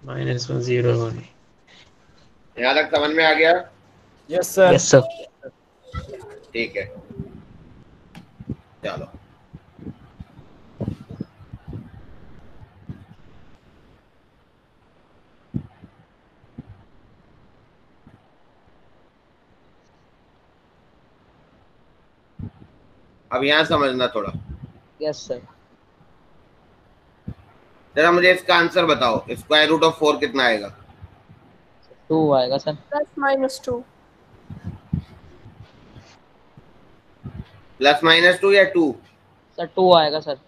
-1 0 1। यहाँ तक समझ में आ गया? Yes sir. Yes sir. ठीक है, चलो अब यहाँ समझना थोड़ा। Yes sir. जरा मुझे इसका आंसर बताओ, स्क्वायर रूट ऑफ 4 कितना आएगा? 2 आएगा सर। +-2 +-2 या 2? सर 2 आएगा सर। 2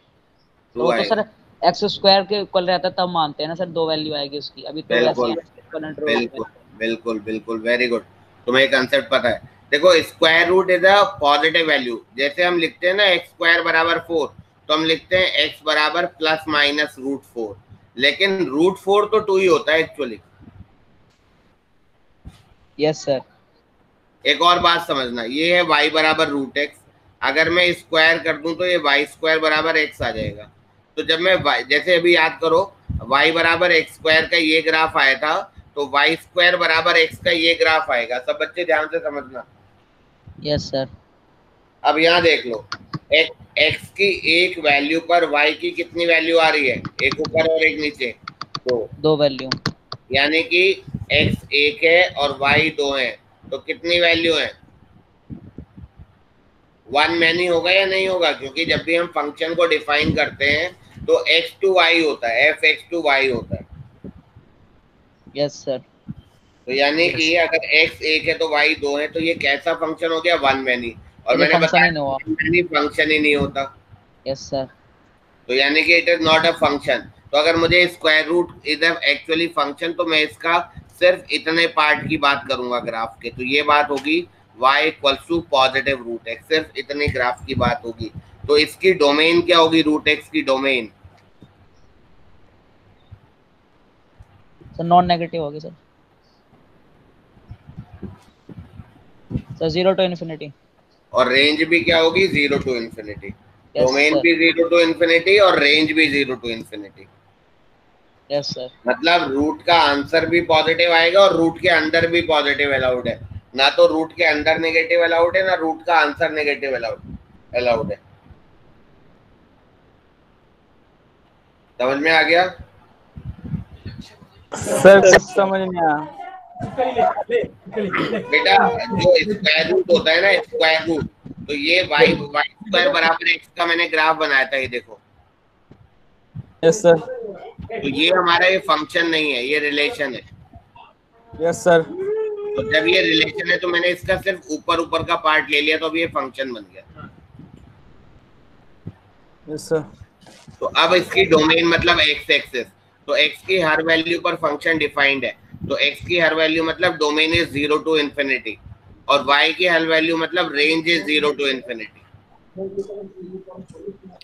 वो तो आएगा। सर एक्स स्क्वायर के इक्वल रहता है तब मानते हैं ना सर, 2 वैल्यू आएगी उसकी। अभी तो वैसे बिल्कुल बिल्कुल बिल्कुल बिल्कुल, वेरी गुड। तुम्हें कंसेप्ट पता है। देखो square root is a positive value. जैसे हम लिखते हैं ना x² = 4, तो हम लिखते हैं x बराबर ±√4, लेकिन √4 तो 2 ही होता है एक्चुअली। Yes sir. एक और बात समझना, ये है y बराबर √x, अगर मैं स्क्वायर कर दूं तो ये y² बराबर x आ जाएगा। तो जब मैं जैसे अभी याद करो, y बराबर x² का ये ग्राफ आया था, तो y² बराबर x का ये ग्राफ आएगा। सब बच्चे ध्यान से समझना। Yes sir. अब यहाँ देख लो, x की एक वैल्यू पर y की कितनी वैल्यू आ रही है? एक ऊपर और एक नीचे, 2 वैल्यू। यानी कि x 1 है और y 2 है, तो कितनी वैल्यू है? 1 मैनी होगा या नहीं होगा? क्योंकि जब भी हम फंक्शन को डिफाइन करते हैं तो x टू y होता है, f(x to y) होता है। Yes sir. तो यानी कि अगर x 1 है तो y 2 है, तो ये कैसा फंक्शन हो गया? 1 मैनी। और ये मैंने फंक्शन ही बताया नहीं हुआ। 1 मैनी फंक्शन ही नहीं होता, यस सर। तो यानी कि it is not a function. तो अगर मुझे स्क्वायर रूट इधर एक्चुअली फंक्शन, तो मैं इसका सिर्फ इतने पार्ट की बात करूंगा ग्राफ के, तो ये बात होगी y = +√x, सिर्फ इतने ग्राफ की बात होगी। तो इसकी डोमेन क्या होगी? √x की डोमेन सर नॉन नेगेटिव होगी सर। Sir 0 to ∞। और रेंज भी क्या होगी? 0 to ∞। Domain sir. भी 0 to ∞ और रेंज भी 0 to ∞। Yes sir. मतलब रूट का आंसर भी पॉजिटिव आएगा और रूट के अंदर भी पॉजिटिव अलाउड है, ना तो रूट के अंदर नेगेटिव अलाउड है, ना रूट का आंसर नेगेटिव अलाउड है। समझ में आ गया? सर समझ में आया। बेटा जो स्क्वायर रूट होता है ना, स्क्वायर रूट, तो ये y² बराबर x का मैंने ग्राफ बनाया था, ये देखो। Yes sir. तो ये हमारा ये फंक्शन नहीं है, ये रिलेशन है। Yes sir. तो जब ये रिलेशन है तो मैंने इसका सिर्फ ऊपर का पार्ट ले लिया, तो अब ये फंक्शन बन गया। Yes sir. तो अब इसकी डोमेन मतलब x एक्सिस, तो x की हर वैल्यू पर फंक्शन डिफाइंड है, तो x की हर वैल्यू मतलब डोमेन इज 0 to ∞, और y की हर वैल्यू मतलब range is 0 to ∞।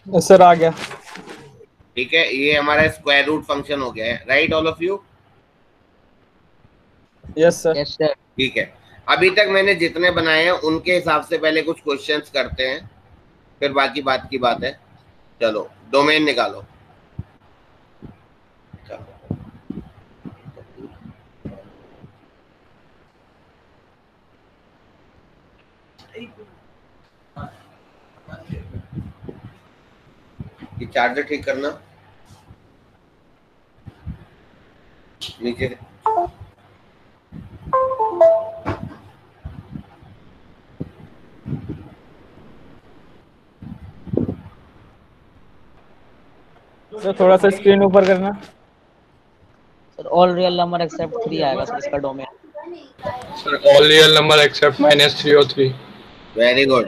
Yes sir आ गया। ठीक है, ये हमारा स्क्वायर रूट फंक्शन हो गया है, right all of you? Yes sir. Yes sir. ठीक है, अभी तक मैंने जितने बनाए हैं उनके हिसाब से पहले कुछ क्वेश्चंस करते हैं, फिर बाकी बात की बात है। चलो डोमेन निकालो। ये चार्जर ठीक करना नीचे से। सर थोड़ा सा स्क्रीन ऊपर करना। Sir all real number except 3 आएगा सर इसका domain. Sir, all real number except -3 or 3. Very good.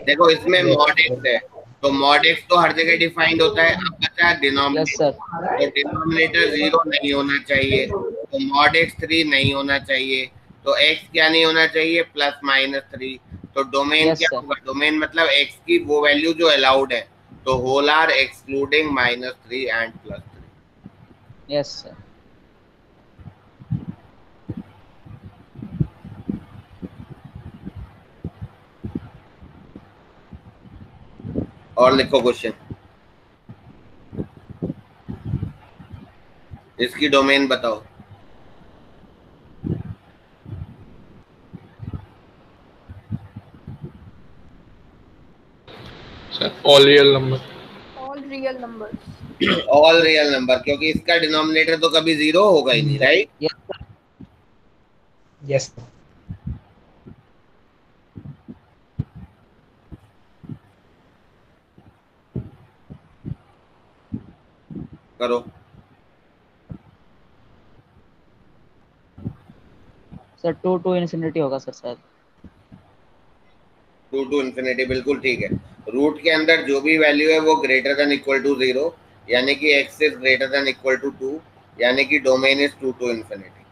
देखो इसमें मॉड एक्स है, तो मॉड एक्स तो हर जगह डिफाइंड होता है। अब बचा यस डिनोमिनेटर, सर। तो डिनोमिनेटर 0 नहीं होना चाहिए, तो मॉड एक्स 3 नहीं होना चाहिए, तो एक्स क्या नहीं होना चाहिए, +-3। तो डोमेन यस क्या सर। होगा, डोमेन मतलब एक्स की वो वैल्यू जो अलाउड है, तो whole R excluding -3 and +3। Yes sir. और लिखो क्वेश्चन, इसकी डोमेन बताओ। Sir, all real number. All real numbers. All real number, क्योंकि इसका डिनोमिनेटर तो कभी 0 होगा ही नहीं, राइट? Yes sir. Yes. करो। सर 2 to infinity होगा सर शायद। 2 to infinity बिल्कुल ठीक है। रूट के अंदर जो भी वैल्यू है वो ग्रेटर देन इक्वल टू 0, यानी कि x is greater than equal to 2, यानी कि domain is 2 to infinity।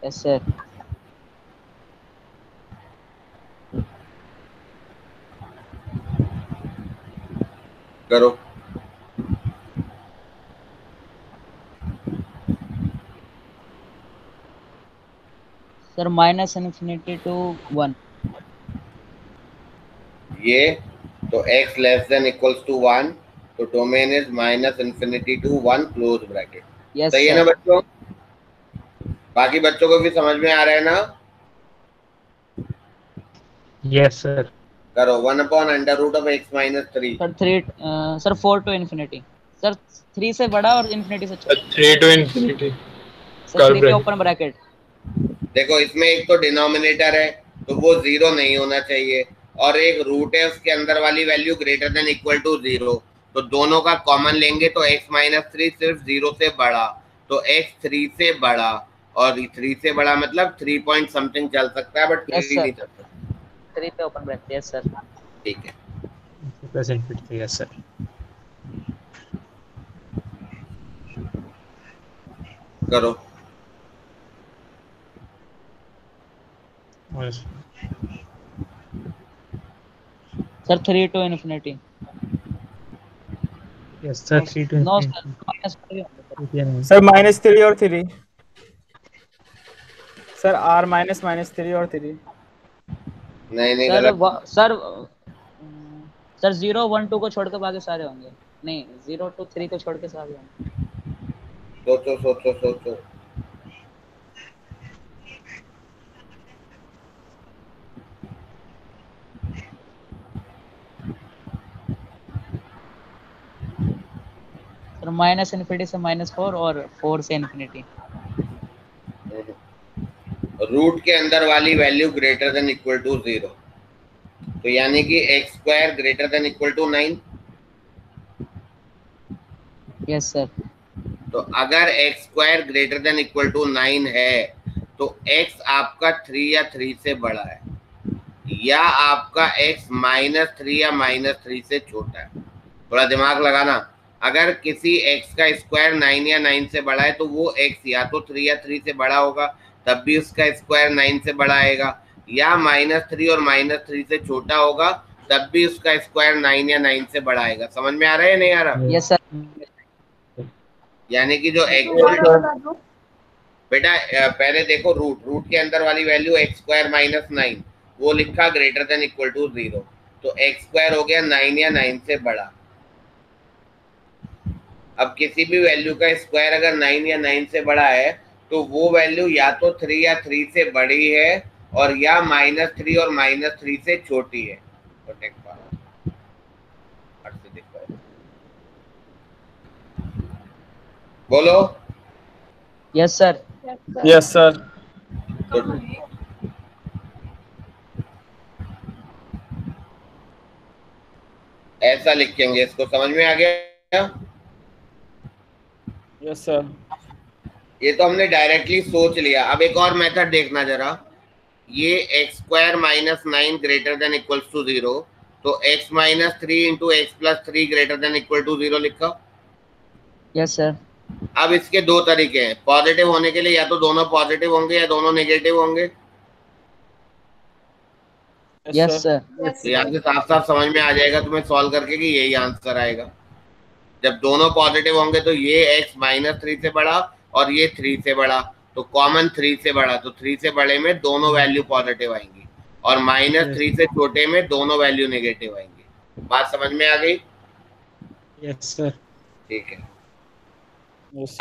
Yes sir. करो। Sir -infinity to 1। ये तो x less than equals to 1, तो domain is -infinity to 1 close bracket. Yes सही है ना सर। बच्चों? बाकी बच्चों को भी समझ में आ रहा है ना? Yes, sir. करो 1/√(x-3)। Sir 3 sir 4 to infinity। Sir 3 से बड़ा और infinity से छोटा। 3 to infinity. सर 3 के ओपन ब्रैकेट। देखो इसमें एक तो डिनोमिनेटर है, तो वो 0 नहीं होना चाहिए, और एक रूट है, उसके अंदर वाली value greater than equal to 0, तो दोनों का कॉमन लेंगे तो x-3 सिर्फ 0 से बड़ा, तो x 3 से बड़ा, और 3 से बड़ा मतलब 3 पॉइंट समथिंग चल सकता है, बट 3 नहीं चल सकता। 3 पे ओपन ब्रैकेट। Yes sir. ठीक है, Plus infinity. Yes, sir. करो। Yes. Sir 3 to infinity। Yes, sir. 3 to no infinity. Sir sir -3 और 3। सर r -3 और 3। नहीं सर गलत। सर सर 0 1 2 को छोड़ के बाकी सारे होंगे। नहीं 0 to 3 को छोड़ के सारे होंगे। सोचो सोचो सोचो। सर -infinity से -4 और 4 से infinity। रूट के अंदर वाली value greater than equal to 0, तो यानी कि x² greater than equal to 9। Yes sir. तो अगर x² greater than equal to 9 है, तो x आपका 3 या 3 से बड़ा है, या आपका x -3 या -3 से छोटा है। थोड़ा दिमाग लगाना, अगर किसी x का स्क्वायर 9 या 9 से बड़ा है, तो वो x या तो 3 या 3 से बड़ा होगा, तब भी उसका स्क्वायर 9 से बड़ा आएगा, या -3 और -3 से छोटा होगा, तब भी उसका स्क्वायर 9 या 9 से बड़ा आएगा। समझ में आ रहा है या नहीं आ रहा? Yes sir. यानी कि जो एक्चुअल बेटा पहले देखो, रूट के अंदर वाली वैल्यू x² - 9, वो लिखा ग्रेटर देन इक्वल टू 0, तो x² हो गया 9 या 9 से बड़ा। अब किसी भी वैल्यू का स्क्वायर अगर 9 या 9 से बड़ा है, तो वो वैल्यू या तो 3 या 3 से बड़ी है, और या -3 और -3 से छोटी है। बोलो। Yes sir. Yes sir. ऐसा लिखेंगे इसको, समझ में आ गया? Yes sir. ये तो हमने डायरेक्टली सोच लिया। अब एक और मेथड देखना जरा, ये x square minus 9 greater than equals to 0, तो x minus 3 into x plus 3 greater than equal to 0 लिखा। Yes sir. अब इसके दो तरीके हैं, पॉजिटिव होने के लिए या तो दोनों पॉजिटिव होंगे या दोनों नेगेटिव होंगे। Yes sir. तो यहाँ से साफ साफ समझ में आ जाएगा तुम्हें सॉल्व करके कि यही आंसर आएगा। जब दोनों पॉजिटिव होंगे तो ये x माइनस 3 से बड़ा और ये 3 से बड़ा, तो कॉमन 3 से बड़ा, तो 3 से बड़े में दोनों वैल्यू पॉजिटिव आएंगी और माइनस 3 से छोटे में दोनों वैल्यू नेगेटिव आएंगी। बात समझ में आ गई? Yes sir. ठीक है।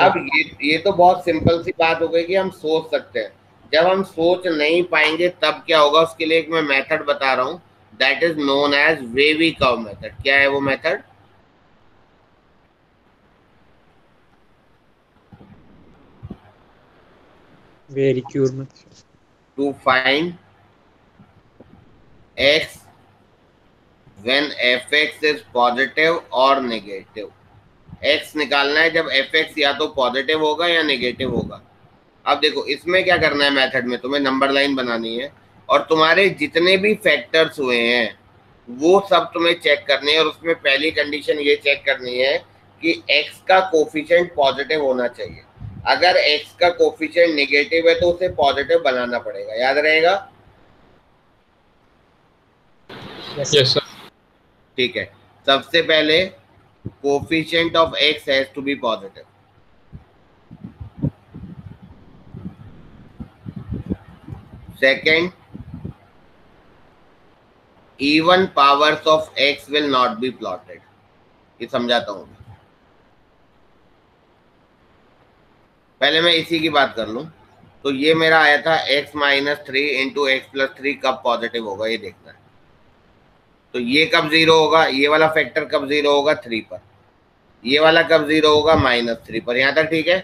अब ये तो बहुत सिंपल सी बात हो गई कि हम सोच सकते हैं। जब हम सोच नहीं पाएंगे तब क्या होगा, उसके लिए एक मैं मेथड बता रहा हूं, that is known as wavy curve method. क्या है वो method? Wavy curve method to find x when fx is positive और नेगेटिव। x निकालना है जब fx या तो पॉजिटिव होगा या नेगेटिव होगा। अब देखो इसमें क्या करना है, मेथड में तुम्हें नंबर लाइन बनानी है और तुम्हारे जितने भी फैक्टर्स हुए हैं वो सब तुम्हें चेक करने हैं, और उसमें पहली कंडीशन ये चेक करनी है कि x का कोफिशिएंट पॉजिटिव होना चाहिए। अगर x का कोफिशिएंट नेगेटिव है तो उसे पॉजिटिव बनाना पड़ेगा, याद रहेगा? Yes, sir. ठीक है। सबसे पहले coefficient of x has to be positive. Second, even powers of x will not be plotted. ये समझाता हूं। पहले मैं इसी की बात कर लूं, तो ये मेरा आया था x minus 3 into x plus 3 कब पॉजिटिव होगा ये देखना है। तो ये कब जीरो होगा, ये वाला फैक्टर कब जीरो होगा 3 पर, ये वाला कब जीरो होगा -3 पर। यहां तक ठीक है?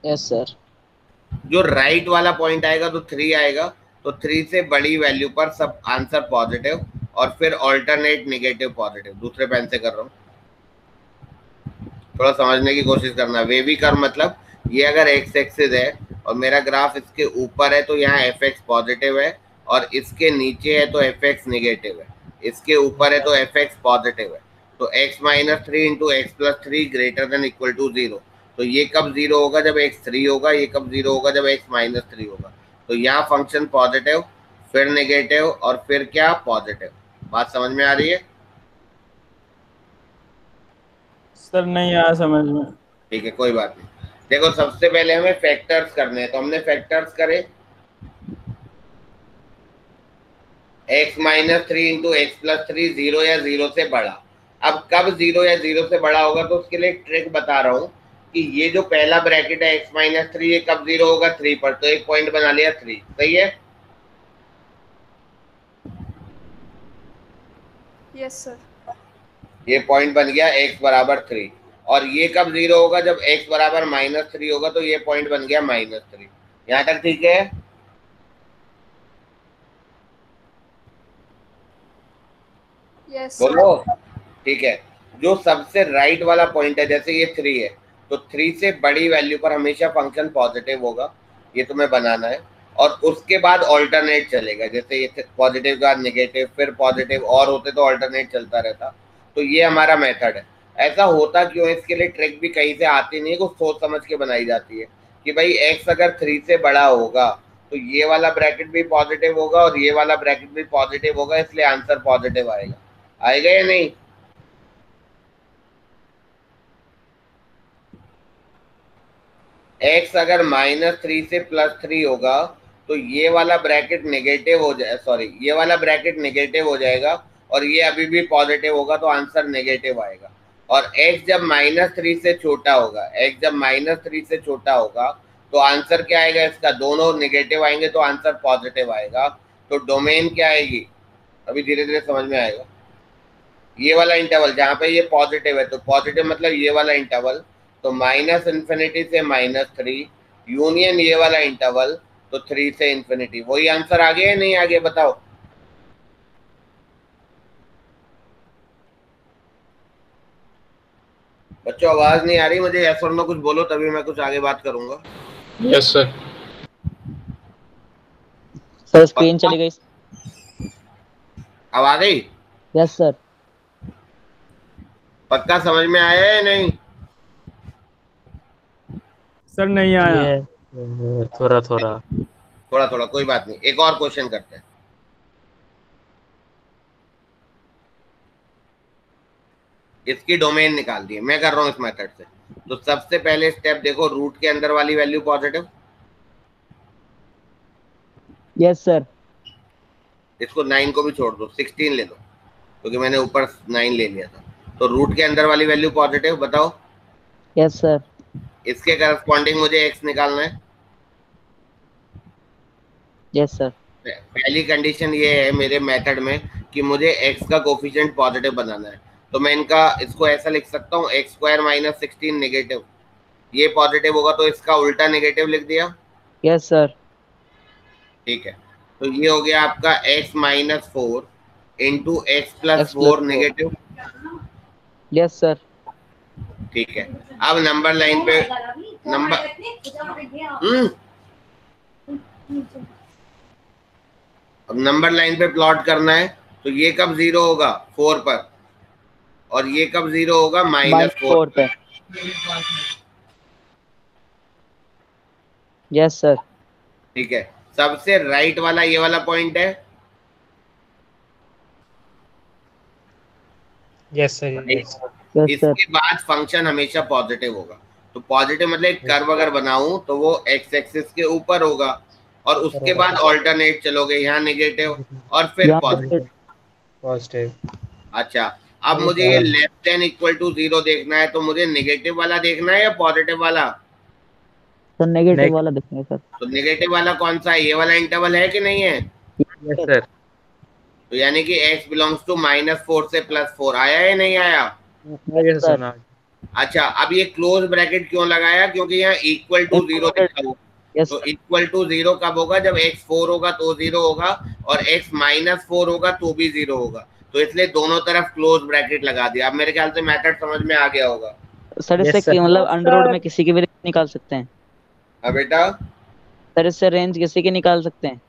Yes sir. जो राइट वाला पॉइंट आएगा तो 3 आएगा, तो 3 से बड़ी वैल्यू पर सब आंसर पॉजिटिव और फिर ऑल्टरनेट नेगेटिव पॉजिटिव। दूसरे पेन से कर रहा हूँ, थोड़ा समझने की कोशिश करना। वेवी कर्व मतलब ये अगर एक्स एक्सिस है और मेरा ग्राफ इसके ऊपर है तो यहाँ एफ एक्स पॉजिटिव है, और इसके नीचे है तो एफ एक्स निगेटिव है, इसके ऊपर है तो एफ एक्स पॉजिटिव है। तो x minus 3 into x plus 3 greater than equal to 0। तो ये कब जीरो होगा, जब x 3 होगा। ये कब जीरो होगा, जब x माइनस 3 होगा। तो यहाँ फंक्शन पॉजिटिव, फिर नेगेटिव और फिर क्या, पॉजिटिव। बात समझ में आ रही है? सर नहीं आया समझ में। ठीक है, कोई बात नहीं। देखो सबसे पहले हमें फैक्टर्स करने हैं, तो हमने फैक्टर्स करे x minus 3 into x plus 3 0 या 0 से बड़ा। अब कब 0 या 0 से बड़ा होगा, तो उसके लिए एक ट्रिक बता रहा हूँ कि ये जो पहला ब्रैकेट है x माइनस 3, ये कब 0 होगा 3 पर। तो एक पॉइंट बना लिया 3, सही है? Yes sir. ये पॉइंट बन गया x बराबर 3। और ये कब 0 होगा, जब x बराबर -3 होगा। तो ये पॉइंट बन गया -3। यहाँ तक ठीक है? यस बोलो। ठीक है। जो सबसे राइट वाला पॉइंट है, जैसे ये 3 है, तो 3 से बड़ी वैल्यू पर हमेशा फंक्शन पॉजिटिव होगा। ये तुम्हें बनाना है। और उसके बाद ऑल्टरनेट चलेगा, जैसे ये पॉजिटिव का नेगेटिव, फिर पॉजिटिव, और होते तो ऑल्टरनेट चलता रहता। तो ये हमारा मेथड है। ऐसा होता क्यों, इसके लिए ट्रिक भी कहीं से आती नहीं है, कुछ सोच समझ के बनाई जाती है कि भाई x अगर 3 से बड़ा होगा तो ये वाला ब्रैकेट भी पॉजिटिव होगा और ये वाला ब्रैकेट भी पॉजिटिव होगा, इसलिए आंसर पॉजिटिव आएगा। आएगा या नहीं? x अगर -3 से +3 होगा तो ये वाला ब्रैकेट नेगेटिव हो जाए, सॉरी ये वाला ब्रैकेट नेगेटिव हो जाएगा और ये अभी भी पॉजिटिव होगा, तो आंसर नेगेटिव आएगा। और x जब -3 से छोटा होगा, x जब -3 से छोटा होगा तो आंसर क्या आएगा इसका, दोनों नेगेटिव आएंगे तो आंसर पॉजिटिव आएगा। तो डोमेन क्या आएगी, अभी धीरे धीरे समझ में आएगा। ये वाला इंटरवल जहाँ पे ये पॉजिटिव है, तो पॉजिटिव मतलब ये वाला इंटरवल, तो -∞ से -3 यूनियन ये वाला इंटरवल, तो 3 से इंफिनिटी। वही आंसर आ गया या नहीं आ गया, बताओ? बच्चों आवाज नहीं आ रही मुझे, यस और नो कुछ बोलो तभी मैं कुछ आगे बात करूंगा। Yes, sir. सर स्क्रीन चली गई। अब आ गई? Yes sir. पक्का समझ में आया है नहीं? सर नहीं आया। ये थोड़ा थोड़ा। थोड़ा थोड़ा कोई बात नहीं, एक और क्वेश्चन करते हैं। इसकी डोमेन निकाल दी है, मैं कर रहा हूं इस मेथड से। तो सबसे पहले स्टेप देखो, रूट के अंदर वाली वैल्यू पॉजिटिव। Yes sir. इसको 9 को भी छोड़ दो, 16 ले लो क्योंकि मैंने ऊपर 9 ले लिया था। तो रूट के अंदर वाली वैल्यू पॉजिटिव, बताओ। Yes sir. इसके करस्पॉन्डिंग मुझे एक्स निकालना है। Yes sir. पहली कंडीशन ये है मेरे मेथड में कि मुझे x का कोफिशिएंट पॉजिटिव बनाना है। तो मैं इसको ऐसा लिख सकता हूँ, एक्स स्क्वायर माइनस 16 नेगेटिव। ये पॉजिटिव होगा तो इसका उल्टा नेगेटिव लिख दिया। Yes sir. ठीक है, तो ये हो गया आपका x minus 4 into x plus X plus 4 negative. Yes sir. ठीक है, अब नंबर लाइन पे अब नंबर लाइन पे प्लॉट करना है। तो ये कब जीरो होगा? 4 पर, और ये कब जीरो होगा? -4 पे। Yes sir. ठीक है, सबसे राइट वाला ये वाला पॉइंट है। Yes sir. Yes sir. इसके बाद फंक्शन हमेशा पॉजिटिव होगा। तो पॉजिटिव मतलब एक कर्व अगर बनाऊं तो वो एक्स एक्सिस के ऊपर होगा, और उसके बाद ऑल्टरनेट चलोगे, यहाँ नेगेटिव और फिर पॉजिटिव। पॉजिटिव। अच्छा, अब मुझे ये लेस देन इक्वल टू 0 देखना है, तो मुझे नेगेटिव वाला देखना है या पॉजिटिव वाला? सर नेगेटिव वाला देखेंगे सर। तो नेगेटिव वाला कौन सा है? ये वाला इंटरवल है कि नहीं है? Yes sir. तो यानी कि x बिलोंग्स टू -4 से +4 आया है नहीं आया? Yes sir. अच्छा, अब ये क्लोज ब्रैकेट क्यों लगाया? क्योंकि यहाँ इक्वल टू 0 लिखा हुआ। यस तो इक्वल टू 0 कब होगा? जब x 4 होगा तो 0 होगा, और x -4 होगा तो भी 0 होगा। तो इसलिए दोनों तरफ क्लोज ब्रैकेट लगा दिया। अब मेरे ख्याल से मेथड समझ में आ गया होगा। सर इससे Yes, sir. मतलब अंडर रूट में किसी की भी रेंज निकाल सकते हैं? अब बेटा, सर इससे रेंज किसी की निकाल सकते हैं?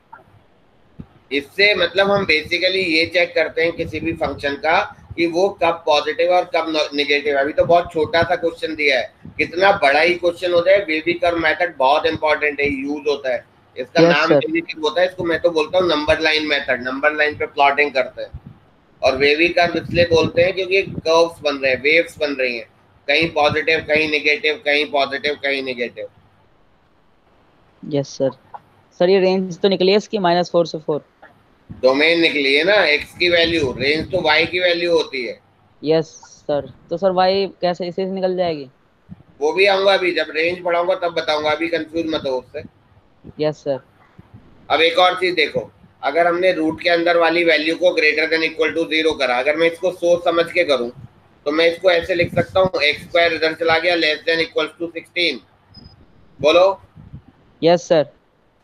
इससे मतलब हम बेसिकली ये चेक करते हैं किसी भी फंक्शन का कि वो कब पॉजिटिव और कब नेगेटिव। अभी तो बहुत छोटा सा क्वेश्चन दिया है, कितना बड़ा ही क्वेश्चन हो जाए, बेबी कर्व मेथड बहुत इंपॉर्टेंट है, यूज होता है। इसका Yes, नाम sir. बेबी कर्व होता है, इसको मैं तो बोलता हूँ number line method. Number line पे प्लॉटिंग करते हैं। और वेवी कर्व इसलिए बोलते हैं क्योंकि कर्व्स बन रहे हैं, वेव्स बन रही हैं, कहीं पॉजिटिव कहीं नेगेटिव, कहीं पॉजिटिव कहीं नेगेटिव। Yes sir. सर ये रेंज तो निकली है इसकी -4 से 4। डोमेन निकली है ना, x की वैल्यू, रेंज तो y की वैल्यू होती है। Yes sir. तो सर y कैसे इसी से निकल जाएगी? वो भी आऊंगा, अभी जब रेंज पढ़ाऊंगा तब बताऊंगा, अभी कंफ्यूज मत हो उससे। Yes sir. अब एक और चीज देखो, अगर हमने रूट के अंदर वाली वैल्यू को ग्रेटर देन इक्वल टू 0 करा, अगर मैं इसको सोच समझ के करूं तो मैं इसको ऐसे लिख सकता हूं, एक्स स्क्वायर इधर चला गया, लेस देन इक्वल टू 16। बोलो। Yes sir.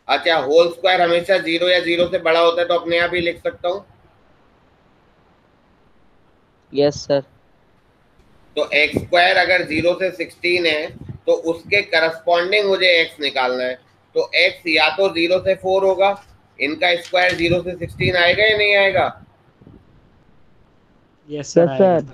अच्छा, होल स्क्वायर हमेशा 0 या 0 से बड़ा होता है तो अपने आप ही लिख सकता हूं। Yes sir. तो एक्स स्क्वायर अगर 0 से 16 है तो उसके करस्पॉन्डिंग मुझे एक्स निकालना है। तो एक्स या तो 0 से 4 होगा, इनका स्क्वायर 0 से 16 आएगा या नहीं आएगा? Yes yes sir.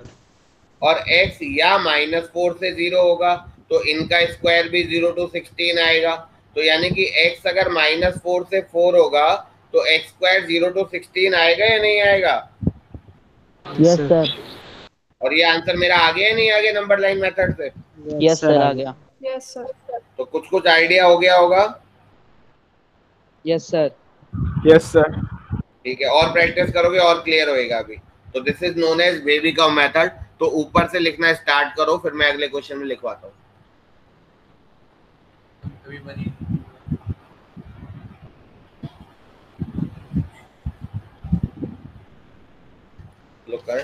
और x या -4 से 0 होगा, तो इनका स्क्वायर भी 0 to 16 आएगा। तो यानी कि x अगर -4 से 4 होगा तो x स्क्वायर 0 to 16 आएगा या नहीं आएगा? Yes sir. और ये आंसर मेरा आ गया या नहीं आ गया नंबर लाइन मेथड से? यस सर आ गया। Yes, sir. तो कुछ आइडिया हो गया होगा। Yes sir. Yes sir. ठीक है, और प्रैक्टिस करोगे और क्लियर होएगा अभी। तो this is known as wavy curve method. तो ऊपर से लिखना स्टार्ट करो, फिर मैं अगले क्वेश्चन में लिखवाता हूँ। लोग करें।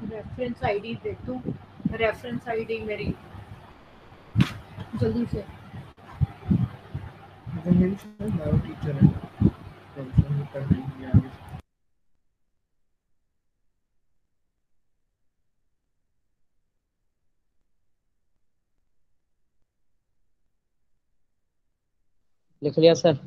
रेफरेंस आईडी दे दूं? रेफरेंस आईडी मेरी जल्दी से। टीचर है प्रोफेसर कर देंगे आगे। लिख लिया सर।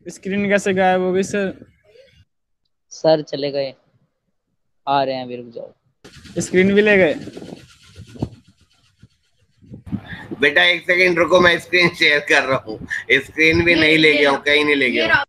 स्क्रीन कैसे गायब हो गई सर? सर चले गए, आ रहे हैं अभी, रुक जाओ। स्क्रीन भी ले गए? बेटा एक सेकंड रुको, मैं स्क्रीन शेयर कर रहा हूँ। स्क्रीन भी नहीं ले गया हूँ, कहीं नहीं ले गया हूँ।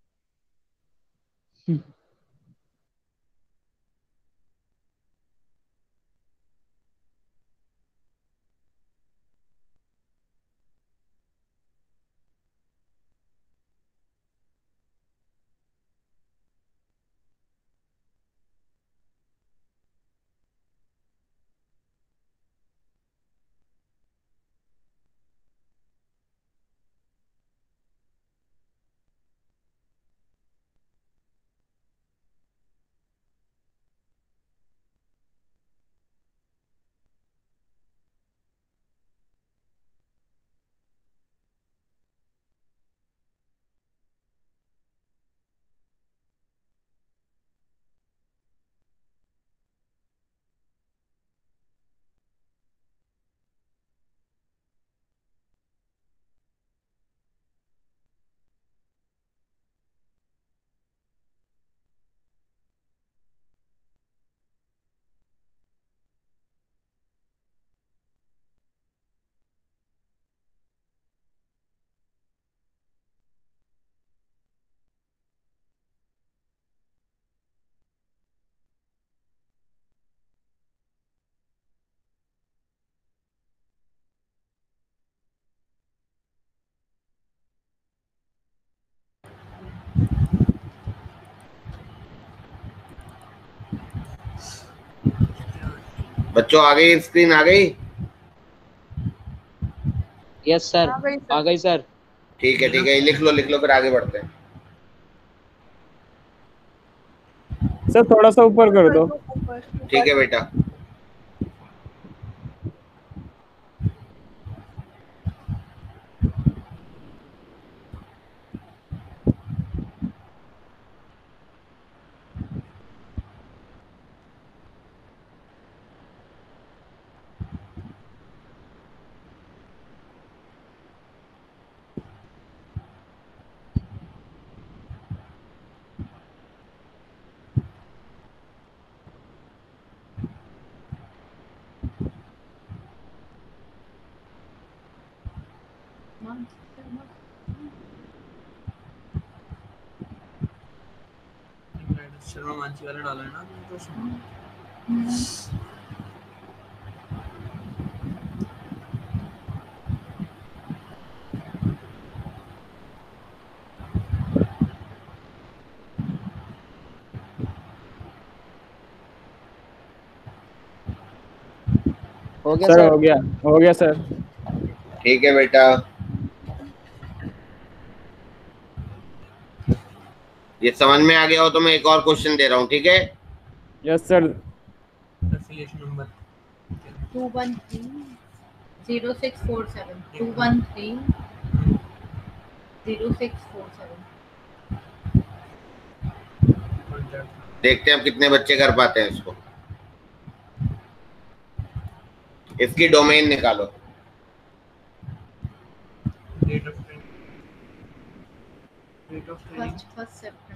बच्चों आ गई, स्क्रीन आ गई? यस सर, आ गई सर। ठीक है ठीक है, लिख लो फिर आगे बढ़ते हैं। सर थोड़ा सा ऊपर कर दो। ठीक है बेटा। शर्मा मांझी वाला डाला है ना तो हो गया सर? सर? हो गया सर। ठीक है बेटा, ये समझ में आ गया हो तो मैं एक और क्वेश्चन दे रहा हूँ, ठीक है? Yes sir. Affiliation number 2130647 2130647। देखते हैं अब कितने बच्चे कर पाते हैं इसको। इसकी डोमेन निकालो। डेट ऑफ ट्रेनिंग 1 सितंबर।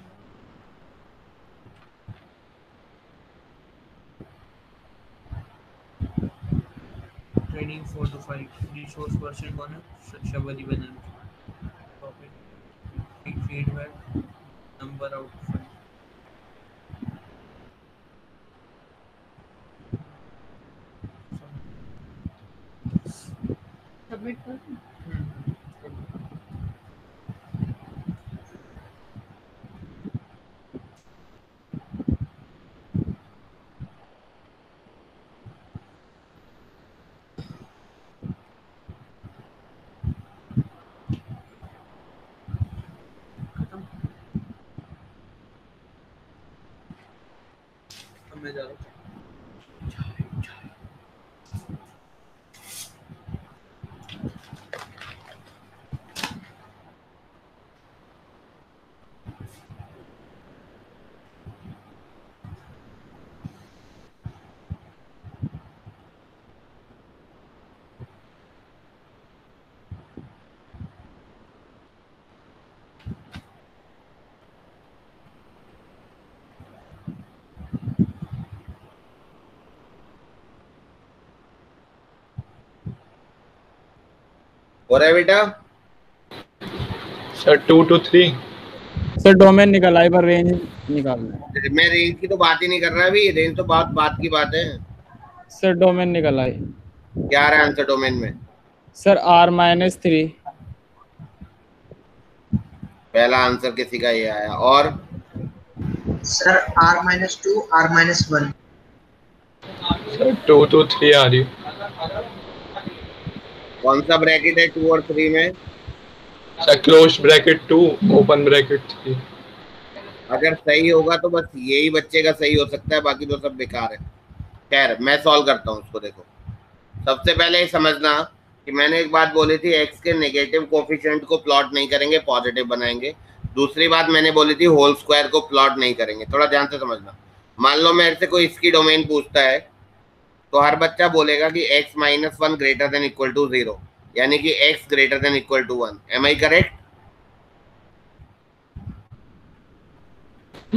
ट्रेनिंग 4 to 5 रिसोर्स पर्सन कौन है? शबरी बनन topic feedback number out 5 submit कर। मैं जा रहा हूँ। हो रहा है बेटा? Sir, 2 to 3. सर डोमेन निकल आई पर रेंज निकालना है। मैं रेंज की तो बात ही नहीं कर रहा अभी, रेंज तो बात की बात है। सर डोमेन निकल आई। क्या आ रहा है आंसर डोमेन में? Sir R-3। पहला आंसर किसी का ये आया। और sir R-2 R-1। Sir, 2 to 3 आ रही। कौन सा ब्रैकेट है 2 और 3 में? Sir, closed bracket 2, open bracket 3. अगर सही होगा तो बस यही बच्चे का सही हो सकता है, बाकी तो सब बेकार है। खैर मैं सॉल्व करता हूँ उसको। देखो सबसे पहले ये समझना कि मैंने एक बात बोली थी, एक्स के नेगेटिव कोफिशिएंट को प्लॉट नहीं करेंगे, पॉजिटिव बनाएंगे। दूसरी बात मैंने बोली थी होल स्क्वायर को प्लॉट नहीं करेंगे। थोड़ा ध्यान से समझना। मान लो मेरे से कोई इसकी डोमेन पूछता है तो हर बच्चा बोलेगा कि x-1 greater than equal to 0, यानी कि x greater than equal to 1। Am I correct?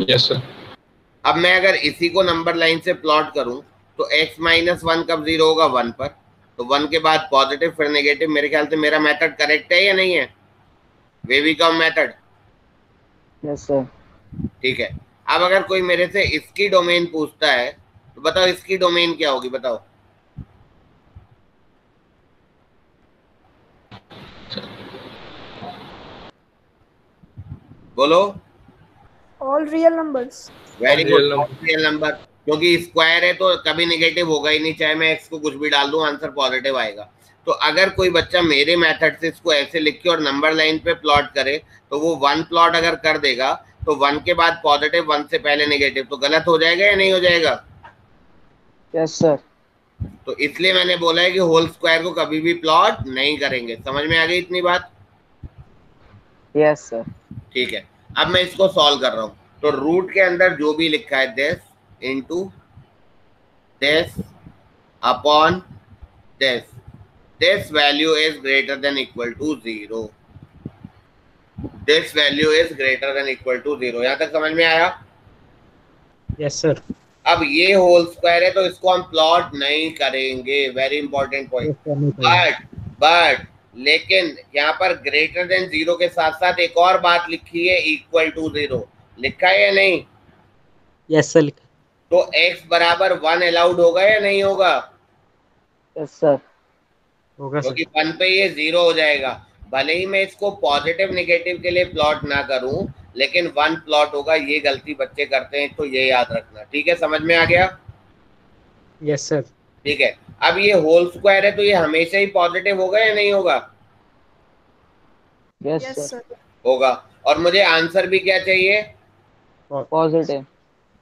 Yes, sir. अब मैं अगर इसी को नंबर लाइन से प्लॉट करूं तो x-1 कब 0 होगा? 1 पर। तो 1 के बाद पॉजिटिव फिर नेगेटिव। मेरे ख्याल से मेरा मेथड करेक्ट है या नहीं है? वेविकम मेथड। Yes sir. ठीक है। अब अगर कोई मेरे से इसकी डोमेन पूछता है तो बताओ इसकी डोमेन क्या होगी? बताओ। बोलो। All real numbers. Very Real good. number. Real number, क्योंकि स्क्वायर है तो कभी नेगेटिव होगा ही नहीं, चाहे मैं एक्स को कुछ भी डाल दूं आंसर पॉजिटिव आएगा। तो अगर कोई बच्चा मेरे मेथड से इसको ऐसे लिख के और नंबर लाइन पे प्लॉट करे तो वो 1 प्लॉट अगर कर देगा तो 1 के बाद पॉजिटिव, 1 से पहले नेगेटिव, तो गलत हो जाएगा या नहीं हो जाएगा? Yes sir. तो इसलिए मैंने बोला है कि होल स्क्वायर को कभी भी प्लॉट नहीं करेंगे। समझ में आ गई इतनी बात? Yes sir. ठीक है। अब मैं इसको सॉल्व कर रहा हूं। तो रूट के अंदर जो भी लिखा है this into this upon this, this value is greater than equal to 0। This value is greater than equal to 0। यहां तक समझ में आया? Yes sir. अब ये होल स्क्वायर है तो इसको हम प्लॉट नहीं करेंगे। Very important point. बट लेकिन यहाँ पर ग्रेटर देन 0 के साथ साथ एक और बात लिखी है, इक्वल टू 0 लिखा है या नहीं? Yes sir. तो x बराबर 1 अलाउड होगा या नहीं होगा? Yes sir. होगा सर। क्योंकि 1 पे ये 0 हो जाएगा। भले ही मैं इसको पॉजिटिव नेगेटिव के लिए प्लॉट ना करूं, लेकिन 1 प्लॉट होगा। ये गलती बच्चे करते हैं, तो ये याद रखना। ठीक है, समझ में आ गया? Yes sir. ठीक है। अब ये होल स्क्वायर है तो ये हमेशा ही पॉजिटिव होगा या नहीं होगा? Yes Yes, sir. sir. होगा। और मुझे आंसर भी क्या चाहिए? पॉजिटिव।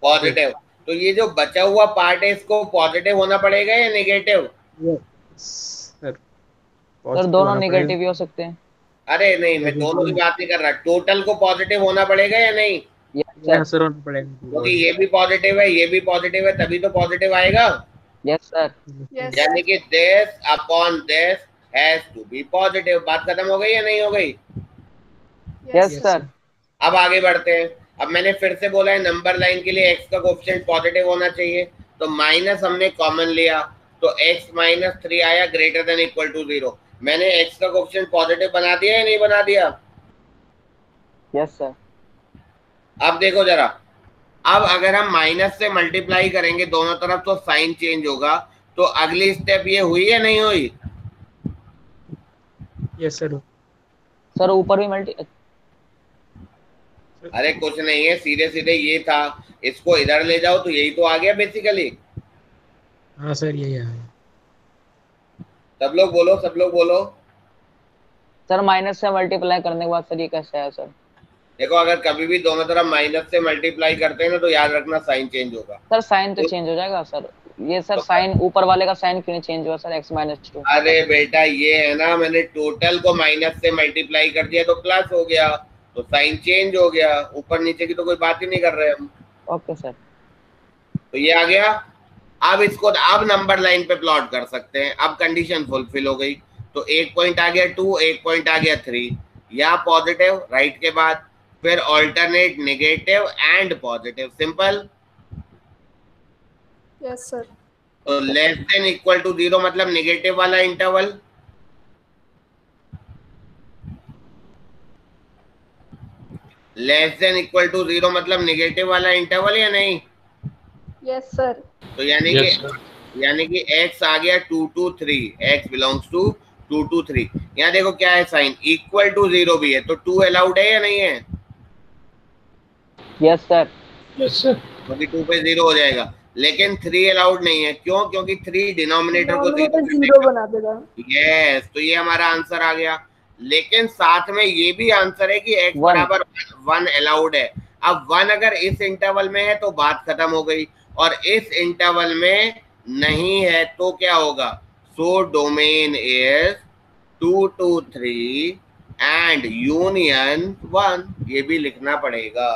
पॉजिटिव। तो ये जो बचा हुआ पार्ट है इसको पॉजिटिव होना पड़ेगा या नेगेटिव? सर सर दोनों नेगेटिव ही हो सकते हैं। अरे नहीं, मैं दोनों की बात नहीं कर रहा। टोटल को पॉजिटिव होना पड़ेगा या नहीं? Yes sir. क्योंकि ये भी पॉजिटिव है, ये भी पॉजिटिव है, तभी तो पॉजिटिव आएगा। Yes sir. Yes. यानी कि this upon this has to be positive. बात खत्म हो गई या नहीं हो गई? Yes sir. अब आगे बढ़ते हैं। अब मैंने फिर से बोला है नंबर लाइन के लिए एक्स का कोएफिशिएंट पॉजिटिव होना चाहिए, तो माइनस हमने कॉमन लिया तो x-3 आया ग्रेटर देन इक्वल टू 0। मैंने x का कोएफिशिएंट पॉजिटिव बना दिया या नहीं बना दिया? Yes sir. अब देखो जरा, अब अगर हम माइनस से मल्टीप्लाई करेंगे दोनों तरफ तो साइन चेंज होगा। तो अगली स्टेप ये हुई या नहीं हुई? Yes sir. सर ऊपर भी मल्टी। अरे कुछ नहीं है, सीधे सीधे ये था, इसको इधर ले जाओ तो यही तो आ गया बेसिकली। हाँ सर यही है। सब लोग बोलो, सब लोग बोलो। सर माइनस से मल्टीप्लाई करने के बाद सर ये कैसे आया सर? देखो अगर कभी भी दोनों तरफ माइनस से मल्टीप्लाई करते हैं ना तो याद रखना साइन चेंज होगा। सर साइन तो तो, चेंज हो जाएगा सर। ये सर तो साइन ऊपर वाले का साइन क्यों नहीं चेंज हुआ सर, x-2? अरे बेटा ये है ना, मैंने टोटल को माइनस से मल्टीप्लाई कर दिया तो प्लस हो गया, तो साइन चेंज हो गया। ऊपर नीचे की तो कोई बात ही नहीं कर रहे हम। Okay sir. तो ये आ गया। अब इसको अब नंबर लाइन पे प्लॉट कर सकते हैं। अब कंडीशन फुलफिल हो गई, तो एक पॉइंट आ गया 2, एक पॉइंट आ गया 3। या पॉजिटिव राइट के बाद, फिर alternate negative and positive, simple. Yes, sir. तो लेस देन इक्वल टू 0 मतलब नेगेटिव वाला interval, less than equal to 0 मतलब नेगेटिव वाला इंटरवल या नहीं? Yes, sir. तो यानी Yes, कि sir. x आ गया 2 to 3, x belongs to 2 to 3। यहाँ देखो क्या है, साइन इक्वल टू 0 भी है, तो 2 अलाउड है या नहीं है? Yes sir. Yes, sir. क्योंकि 2 पे 0 हो जाएगा, लेकिन 3 अलाउड नहीं है। क्यों? क्योंकि 3 डिनोमिनेटर को 0 Denominator कर zero देगा। बना देगा। यस, तो ये हमारा आंसर आ गया। लेकिन साथ में ये भी आंसर है कि x बराबर 1 अलाउड है। अब 1 अगर इस इंटरवल में है तो बात खत्म हो गई, और इस इंटरवल में नहीं है तो क्या होगा? So domain is 2 to 3 and union 1, ये भी लिखना पड़ेगा।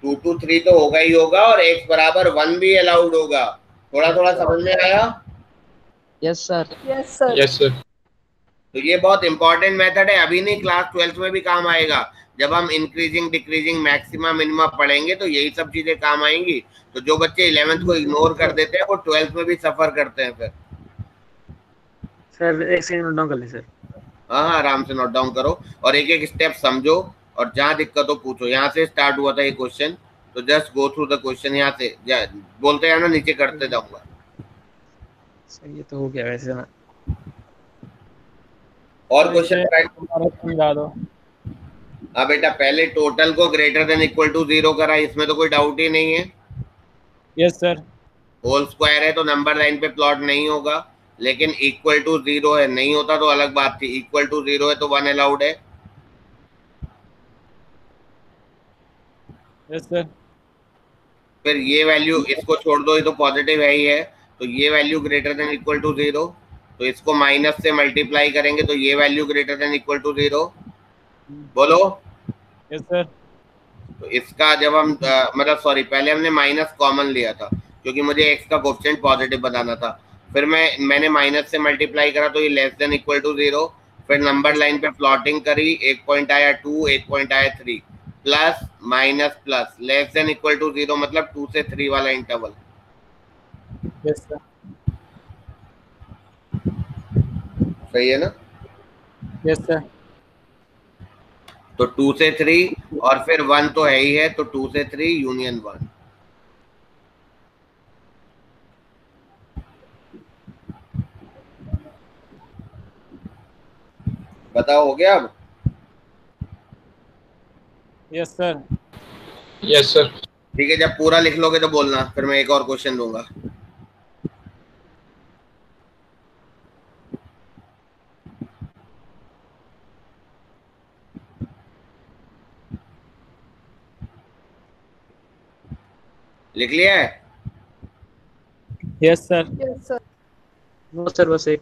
2 to 3 तो होगा ही होगा, और x बराबर 1 भी अलाउड होगा। थोड़ा थोड़ा समझ में आया? Yes sir. Yes, sir. Yes, sir. तो ये बहुत इंपॉर्टेंट मेथड है, अभी नहीं क्लास 12th में भी काम आएगा। जब हम इंक्रीजिंग डिक्रीजिंग मैक्सिमा मिनिमा पढ़ेंगे तो यही सब चीजें काम आएंगी। तो जो बच्चे 11th को इग्नोर कर देते हैं वो 12th में भी सफर करते हैं फिर। सर एक सेकंड नोट डाउन कर ले सर। हाँ हाँ, आराम से नोट डाउन करो और एक एक स्टेप समझो, और जहाँ दिक्कत हो पूछो। यहाँ से स्टार्ट हुआ था ये क्वेश्चन, तो just go through the question. यहाँ से बोलते हैं ना, नीचे करते जाऊंगा। सर ये तो हो गया वैसे ना। और क्वेश्चन समझा दो। हाँ बेटा, पहले टोटल को ग्रेटर देन इक्वल टू 0 करा, इसमें तो कोई डाउट ही नहीं है। Yes sir. होल स्क्वायर है तो नंबर लाइन पे प्लॉट नहीं होगा, लेकिन इक्वल टू 0 है, नहीं होता तो अलग बात थी। इक्वल टू 0 है तो 1 अलाउड है। Yes sir. फिर ये वैल्यू इसको छोड़ दो, ये तो पॉजिटिव है ही है, तो ये value greater than equal to 0, तो इसको माइनस से मल्टीप्लाई करेंगे तो ये value greater than equal to 0। बोलो। Yes sir. तो इसका जब हम मतलब सॉरी, पहले हमने माइनस कॉमन लिया था क्योंकि मुझे एक्स का कोएफिशिएंट पॉजिटिव बताना था। फिर मैंने माइनस से मल्टीप्लाई करा तो ये लेस देन इक्वल टू 0। फिर नंबर लाइन पे प्लॉटिंग करी, एक पॉइंट आया 2, एक पॉइंट आया 3, plus minus plus, less than equal to 0 मतलब 2 से 3 वाला इंटरवल। Yes sir. सही है ना? Yes sir. तो 2 से 3 और फिर 1 तो है ही है, तो 2 से 3 यूनियन 1। बताओ, हो गया अब? Yes sir. Yes, sir. ठीक है, जब पूरा लिख लोगे तो बोलना, फिर मैं एक और क्वेश्चन दूंगा। लिख लिया है? Yes sir. Yes, sir. No sir बस एक।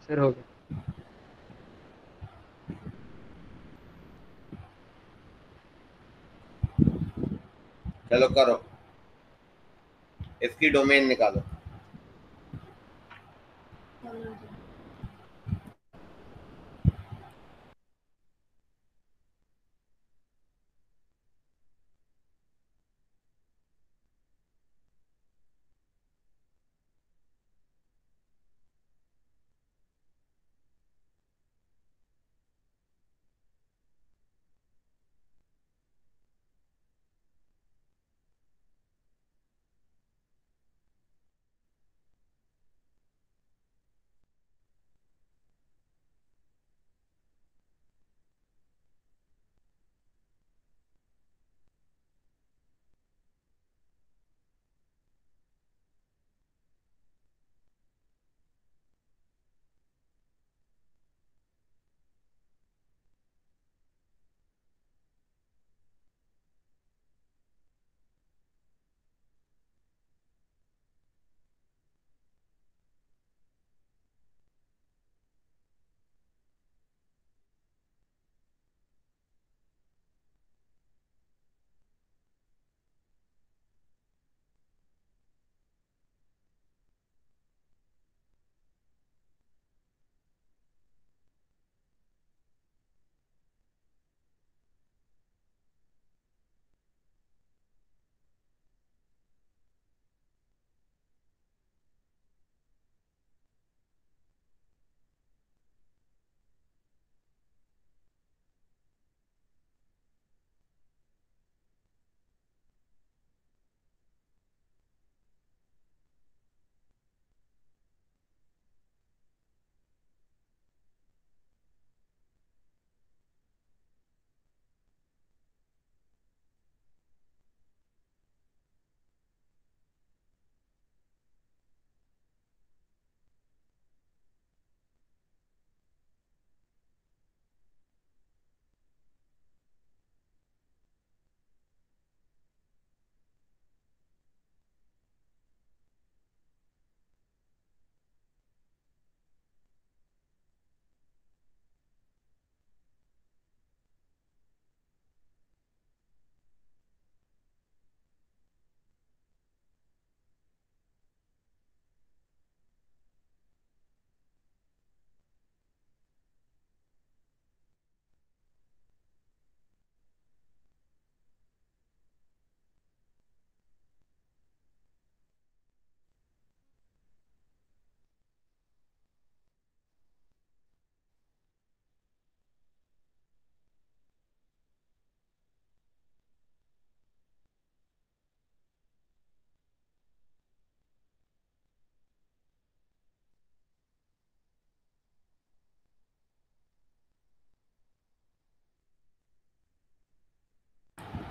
सर हो गया। चलो करो, इसकी डोमेन निकालो।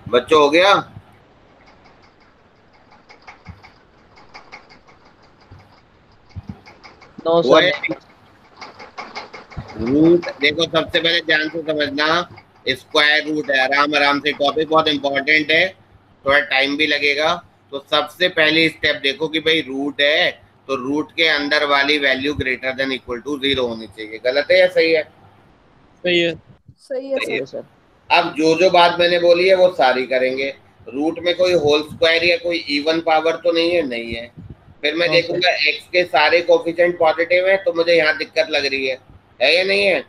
बच्चों हो गया? नो हुआ सर। है? रूट देखो, सबसे पहले ध्यान से समझना, स्क्वायर रूट है। आराम आराम से, टॉपिक बहुत इंपॉर्टेंट है, थोड़ा टाइम भी लगेगा। तो सबसे पहली स्टेप देखो कि भाई रूट है, तो रूट के अंदर वाली value greater than equal to 0 होनी चाहिए। गलत है या सही है? सही है। सही है सही है। सर। अब जो बात मैंने बोली है वो सारी करेंगे। रूट में कोई होल स्क्वायर या कोई इवन पावर तो नहीं है? नहीं है। फिर मैं नो सर। देखूंगा एक्स के सारे कोफिशिएंट पॉजिटिव है, तो मुझे यहाँ दिक्कत लग रही है या नहीं है?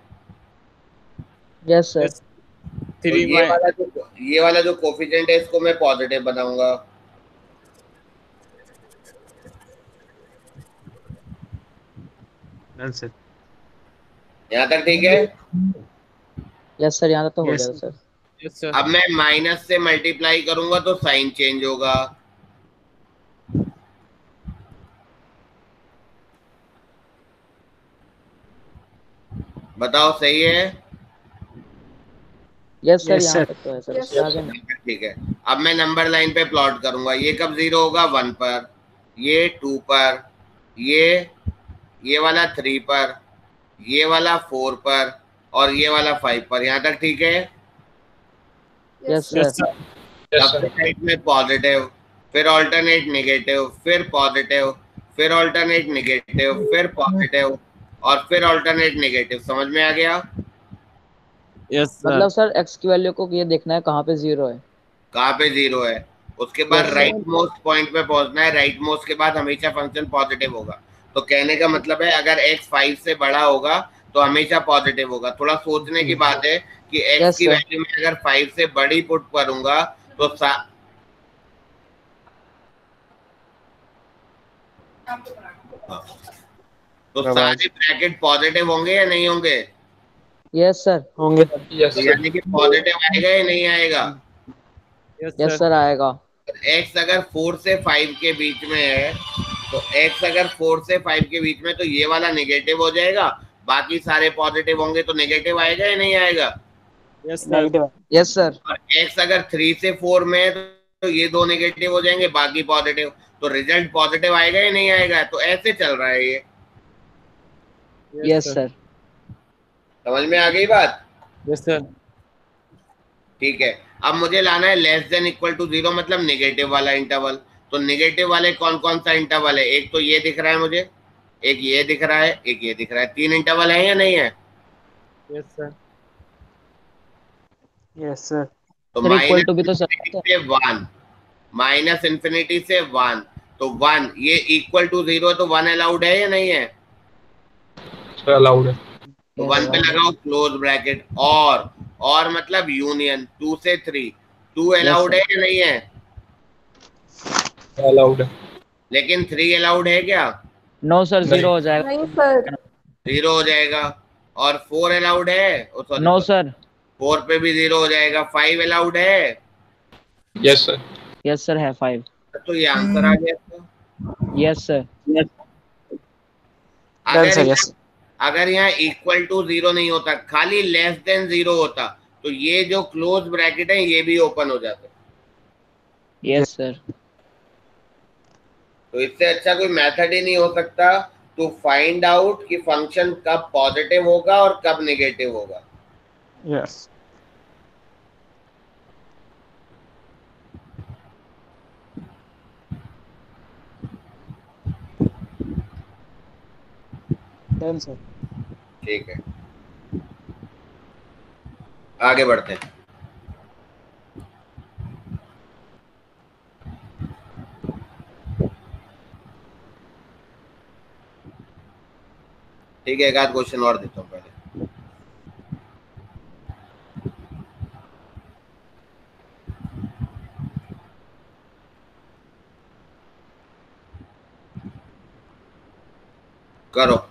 Yes sir. तो 3 y ये वाला जो कोफिशिएंट है इसको मैं पॉजिटिव बनाऊंगा। सर। यहाँ तक ठीक है? यस सर, यहाँ तक तो हो यस गया सर। Yes sir. अब मैं माइनस से मल्टीप्लाई करूंगा तो साइन चेंज होगा। बताओ सही है? यस सर, यस यहाँ सर। तक तो है सर, यस उसके आगे सर। नहीं। ठीक है। अब मैं नंबर लाइन पे प्लॉट करूंगा। ये कब 0 होगा? 1 पर, ये 2 पर, ये वाला 3 पर, ये वाला 4 पर, और ये वाला 5 पर। यहाँ तक ठीक है? Yes yes yes sir. Sir. Yes, सबसे sir. साइड में पॉजिटिव, फिर ऑल्टरनेट नेगेटिव, फिर पॉजिटिव, फिर ऑल्टरनेट नेगेटिव, फिर पॉजिटिव, और फिर ऑल्टरनेट नेगेटिव। समझ में आ गया? Yes sir. मतलब सर एक्स की वैल्यू को ये देखना है कहाँ पे 0 है। कहाँ पे 0 है? उसके बाद yes sir. Right most point पे पहुंचना है। राइट मोस्ट के बाद हमेशा फंक्शन पॉजिटिव होगा। तो कहने का मतलब है अगर x 5 से बड़ा होगा तो हमेशा पॉजिटिव होगा। थोड़ा सोचने की बात है कि x यस की सर। वैल्यू में अगर 5 से बड़ी पुट करूंगा तो सारे ब्रैकेट पॉजिटिव होंगे या नहीं होंगे? Yes sir. होंगे। Yes, तो sir. यानी कि पॉजिटिव आएगा या नहीं आएगा? Yes yes sir. सर, आएगा। x अगर 4 से 5 के बीच में है, तो x अगर 4 से 5 के बीच में, तो ये वाला नेगेटिव हो जाएगा, बाकी सारे पॉजिटिव होंगे। तो नेगेटिव आएगा या नहीं आएगा? Yes sir. Yes sir. और x अगर 3 से 4 में है, तो ये दो नेगेटिव हो जाएंगे, बाकी पॉजिटिव। तो रिजल्ट पॉजिटिव आएगा या नहीं आएगा? तो ऐसे चल रहा है ये। Yes sir. समझ में आ गई बात? Yes sir. ठीक है। अब मुझे लाना है लेस देन इक्वल टू 0, मतलब नेगेटिव वाला इंटरवल। तो नेगेटिव वाले कौन कौन सा इंटरवल है? एक तो ये दिख रहा है मुझे, एक ये दिख रहा है, एक ये दिख रहा है। 3 इंटरवल है या नहीं है? Yes sir. Yes sir. तो सर इक्वल टू भी माइनस तो सर इंफिनिटी से 1, माइनस इंफिनिटी से 1, तो 1 ये इक्वल टू 0 है, तो 1 अलाउड है या नहीं है? Sir, allowed. तो यस 1 पे सर। लगाओ क्लोज ब्रैकेट। और मतलब यूनियन 2 से 3, 2 यस अलाउड है सर। या नहीं है? Allowed. लेकिन 3 अलाउड है क्या? नो सर, नहीं. 0 हो जाएगा। नहीं सर। 0 हो जाएगा। और 4 अलाउड है? ओ सॉरी, नो सर। 4 पे भी 0 हो जाएगा। 5 अलाउड है? Yes, sir. यस सर, है 5। तो ये आंसर आ गया इसका। Yes sir. डन अगर सर। यहाँ यस। अगर यहाँ इक्वल टू 0 नहीं होता, खाली लेस देन 0 होता, तो ये जो क्लोज ब्रैकेट है ये भी ओपन हो जाता। Yes sir. तो इससे अच्छा कोई मेथड ही नहीं हो सकता टू फाइंड आउट कि फंक्शन कब पॉजिटिव होगा और कब नेगेटिव होगा। यस। Done sir. ठीक है, आगे बढ़ते हैं। ठीक है, एक आध क्वेश्चन और देता हूँ पहले। करो।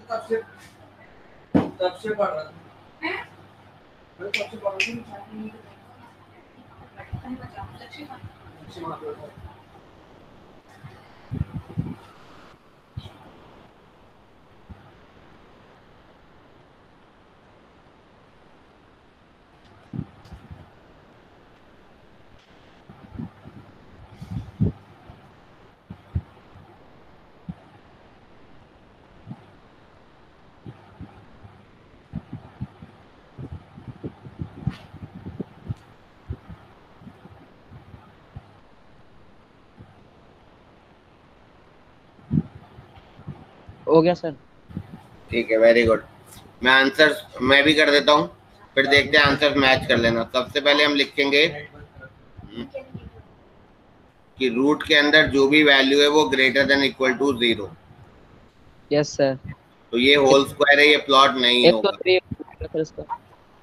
तब से पढ़ रहा था। मैं तब से पढ़ रहा था। हो गया सर। ठीक है, वेरी गुड। मैं आंसर मैं भी कर देता हूँ, फिर देखते हैं आंसर मैच कर लेना। सबसे पहले हम लिखेंगे कि रूट के अंदर जो भी वैल्यू है वो greater than equal to 0। Yes sir. तो ये होल स्क्वायर है, ये प्लॉट नहीं एक तो होगा, 3 सर इसका।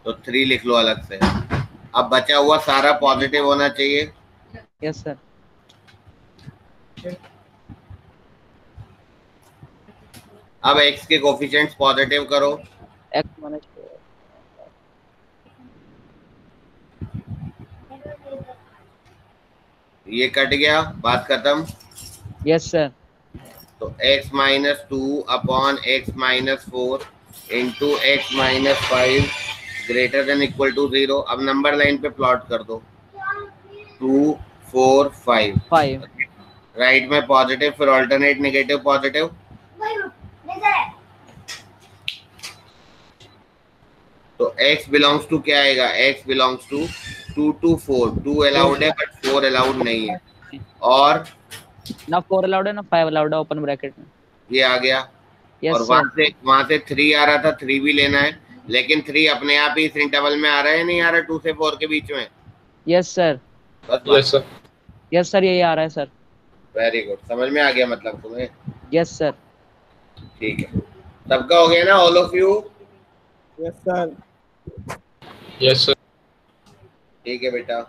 तो 3 लिख लो अलग से। अब बचा हुआ सारा पॉजिटिव होना चाहिए। Yes sir. अब x के कोफिशिएंट्स पॉजिटिव करो। x माइनस ये कट गया, बात खत्म। Yes sir. तो x minus 2 upon x minus 4 into x minus 5 greater than equal to 0। अब नंबर लाइन पे प्लॉट कर दो, 2 4 5। 5। राइट में पॉजिटिव, फिर ऑल्टरनेट नेगेटिव पॉजिटिव। तो x बिलोंग्स टू क्या आएगा, x belongs to 2 to 4। 2 allowed है बट 4 अलाउड नहीं है। और ना 4 अलाउड है ना 5 अलाउड है ओपन ब्रैकेट में। ये आ गया। यस और सर। वहां से 3 आ रहा था, 3 भी लेना है, लेकिन 3 अपने आप ही इस इंटरवल में आ रहा है, नहीं आ रहा 2 से 4 के बीच में। Yes sir. बस यस सर। यस सर, यही आ रहा है सर। वेरी गुड, समझ में आ गया मतलब तुम्हें। Yes sir. ठीक है, सबका हो गया ना, all of you. Yes sir. Yes sir. ठीक है बेटा,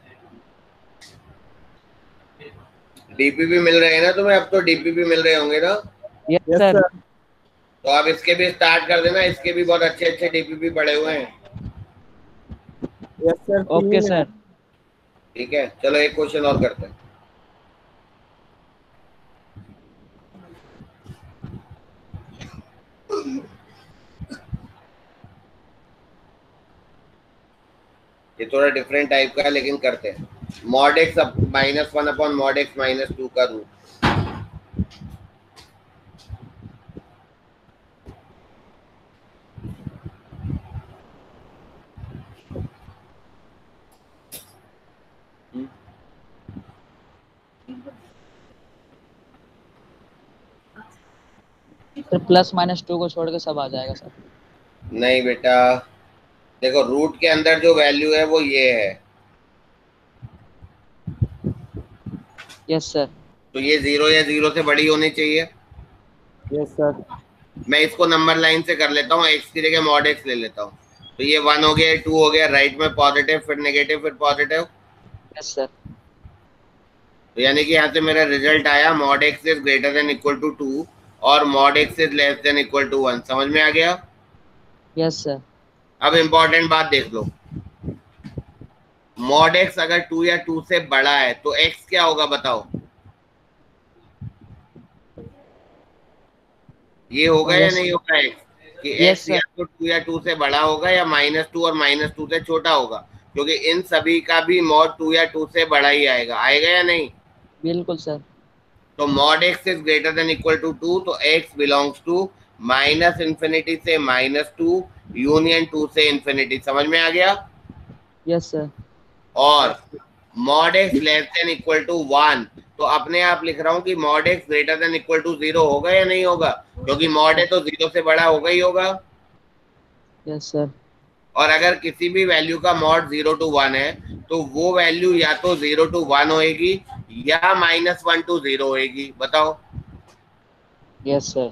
डीपीपी मिल रहे हैं ना तुम्हें, अब तो डीपीपी मिल रहे होंगे ना। Yes sir. तो आप इसके भी स्टार्ट कर देना, इसके भी बहुत अच्छे अच्छे डीपीपी पड़े हुए हैं। Yes sir. Okay sir. ठीक है, चलो एक क्वेश्चन और करते हैं। ये थोड़ा डिफरेंट टाइप का है, लेकिन करते हैं। Mod x minus 1 upon mod x minus 2 का रूट। सर प्लस माइनस 2 को छोड़ के सब आ जाएगा सर। नहीं बेटा, देखो रूट के अंदर जो वैल्यू है वो ये है। Yes sir. तो ये 0 या 0 से बड़ी होनी चाहिए। Yes sir. मैं इसको नंबर लाइन से कर लेता हूँ, x की जगह मॉड x ले लेता हूँ। तो ये 1 हो गया, 2 हो गया, राइट में पॉजिटिव, फिर नेगेटिव, फिर पॉजिटिव। Yes sir. तो यानी कि यहाँ से मेरा रिजल्ट आया mod x is greater than equal to 2 और mod x is less than equal to 1। समझ में आ गया। Yes sir. अब इम्पोर्टेंट बात देख लो, मॉड x अगर 2 या 2 से बड़ा है तो x क्या होगा बताओ। ये होगा या नहीं होगा x, कि x या तो 2 या 2 से बड़ा होगा या -2 और -2 से छोटा होगा, क्योंकि इन सभी का भी मॉड 2 या 2 से बड़ा ही आएगा। आएगा या नहीं। बिल्कुल सर। तो mod x is greater than equal to 2, तो x बिलोंग्स टू -इंफिनिटी से -2 यूनियन 2 से इंफिनिटी। समझ में आ गया। Yes sir. और mod x less than equal to 1, तो अपने आप लिख रहा हूं कि mod x greater than equal to 0 होगा या नहीं होगा, क्योंकि मॉड है तो 0 से बड़ा होगा ही होगा। Yes sir. और अगर किसी भी वैल्यू का मॉड 0 to 1 है तो वो वैल्यू या तो 0 to 1 होएगी या -1 to 0 होएगी। बताओ। Yes sir.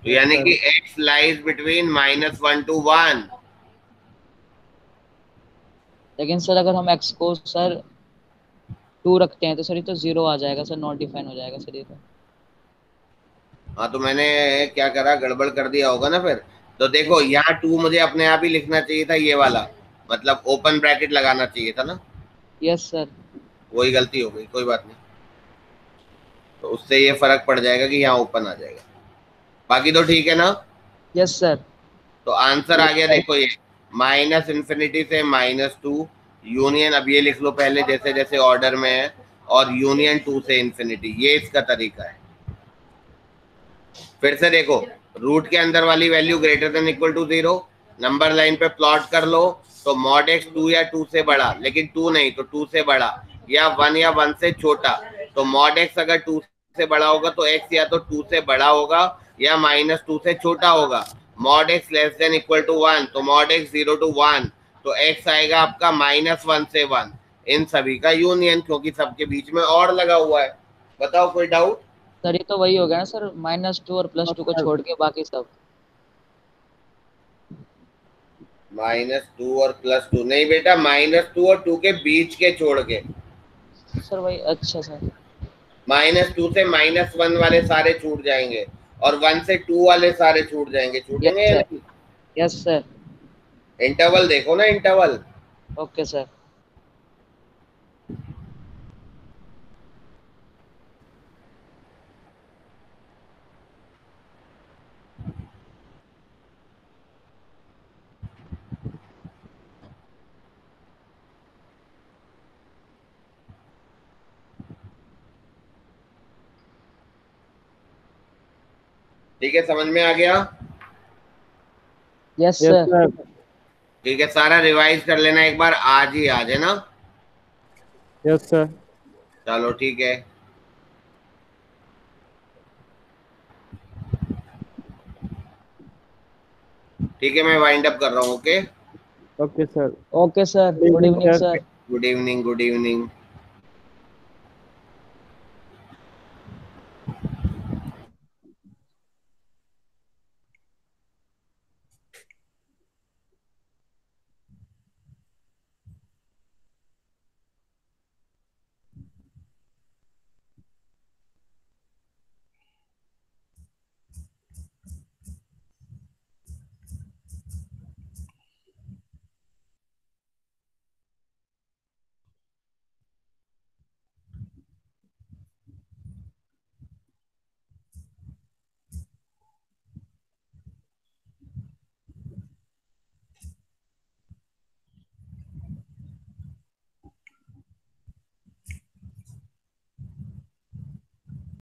तो यानी कि x लाइज बिटवीन -1 to 1। लेकिन सर अगर हम x को सर 2 रखते हैं तो सर ये तो 0 आ जाएगा सर, नॉट डिफाइन हो जाएगा सर ये तो। हाँ तो मैंने क्या करा, गड़बड़ कर दिया होगा ना फिर। तो देखो यहाँ 2 मुझे अपने आप ही लिखना चाहिए था, ये वाला मतलब ओपन ब्रैकेट लगाना चाहिए था ना। Yes sir. वही गलती हो गई, कोई बात नहीं। तो उससे ये फर्क पड़ जाएगा कि यहाँ ओपन आ जाएगा। बाकी तो ठीक है ना। Yes sir. तो आंसर आ गया देखो, ये माइनस इन्फिनिटी से -2 यूनियन, अब ये लिख लो पहले जैसे जैसे ऑर्डर में है, और यूनियन 2 से इन्फिनिटी, ये इसका तरीका है। फिर से देखो, रूट के अंदर वाली value greater than equal to 0, number line पे प्लॉट कर लो, तो मॉड एक्स 2 या 2 से बड़ा, लेकिन 2 नहीं तो 2 से बड़ा, या 1 से छोटा। तो मॉड एक्स अगर 2 से बड़ा होगा तो एक्स या तो 2 से बड़ा होगा या -2 से छोटा होगा। Mod x less than equal to 1, तो मॉड एक्स 0 to 1, तो एक्स आएगा आपका -1 से 1। इन सभी का यूनियन, क्योंकि सबके बीच में और लगा हुआ है। बताओ कोई डाउट? सर ये तो वही हो गया ना सर, -2 और +2 को छोड़ के बाकी सब। -2 और +2 नहीं बेटा, -2 और 2 के बीच के छोड़ के। सर वही, अच्छा सर। -2 से -1 वाले सारे छूट जाएंगे, और 1 से 2 वाले सारे छूट जाएंगे। छूटेंगे या नहीं? Yes sir. इंटरवल देखो ना, इंटरवल। Okay sir. ठीक है, समझ में आ गया? Yes sir. ठीक है, सारा रिवाइज कर लेना एक बार, आज ही आज है ना। Yes sir. चलो ठीक है। ठीक है, मैं वाइंड अप कर रहा हूँ। Okay okay sir. Okay sir, good evening sir. Good evening, good evening.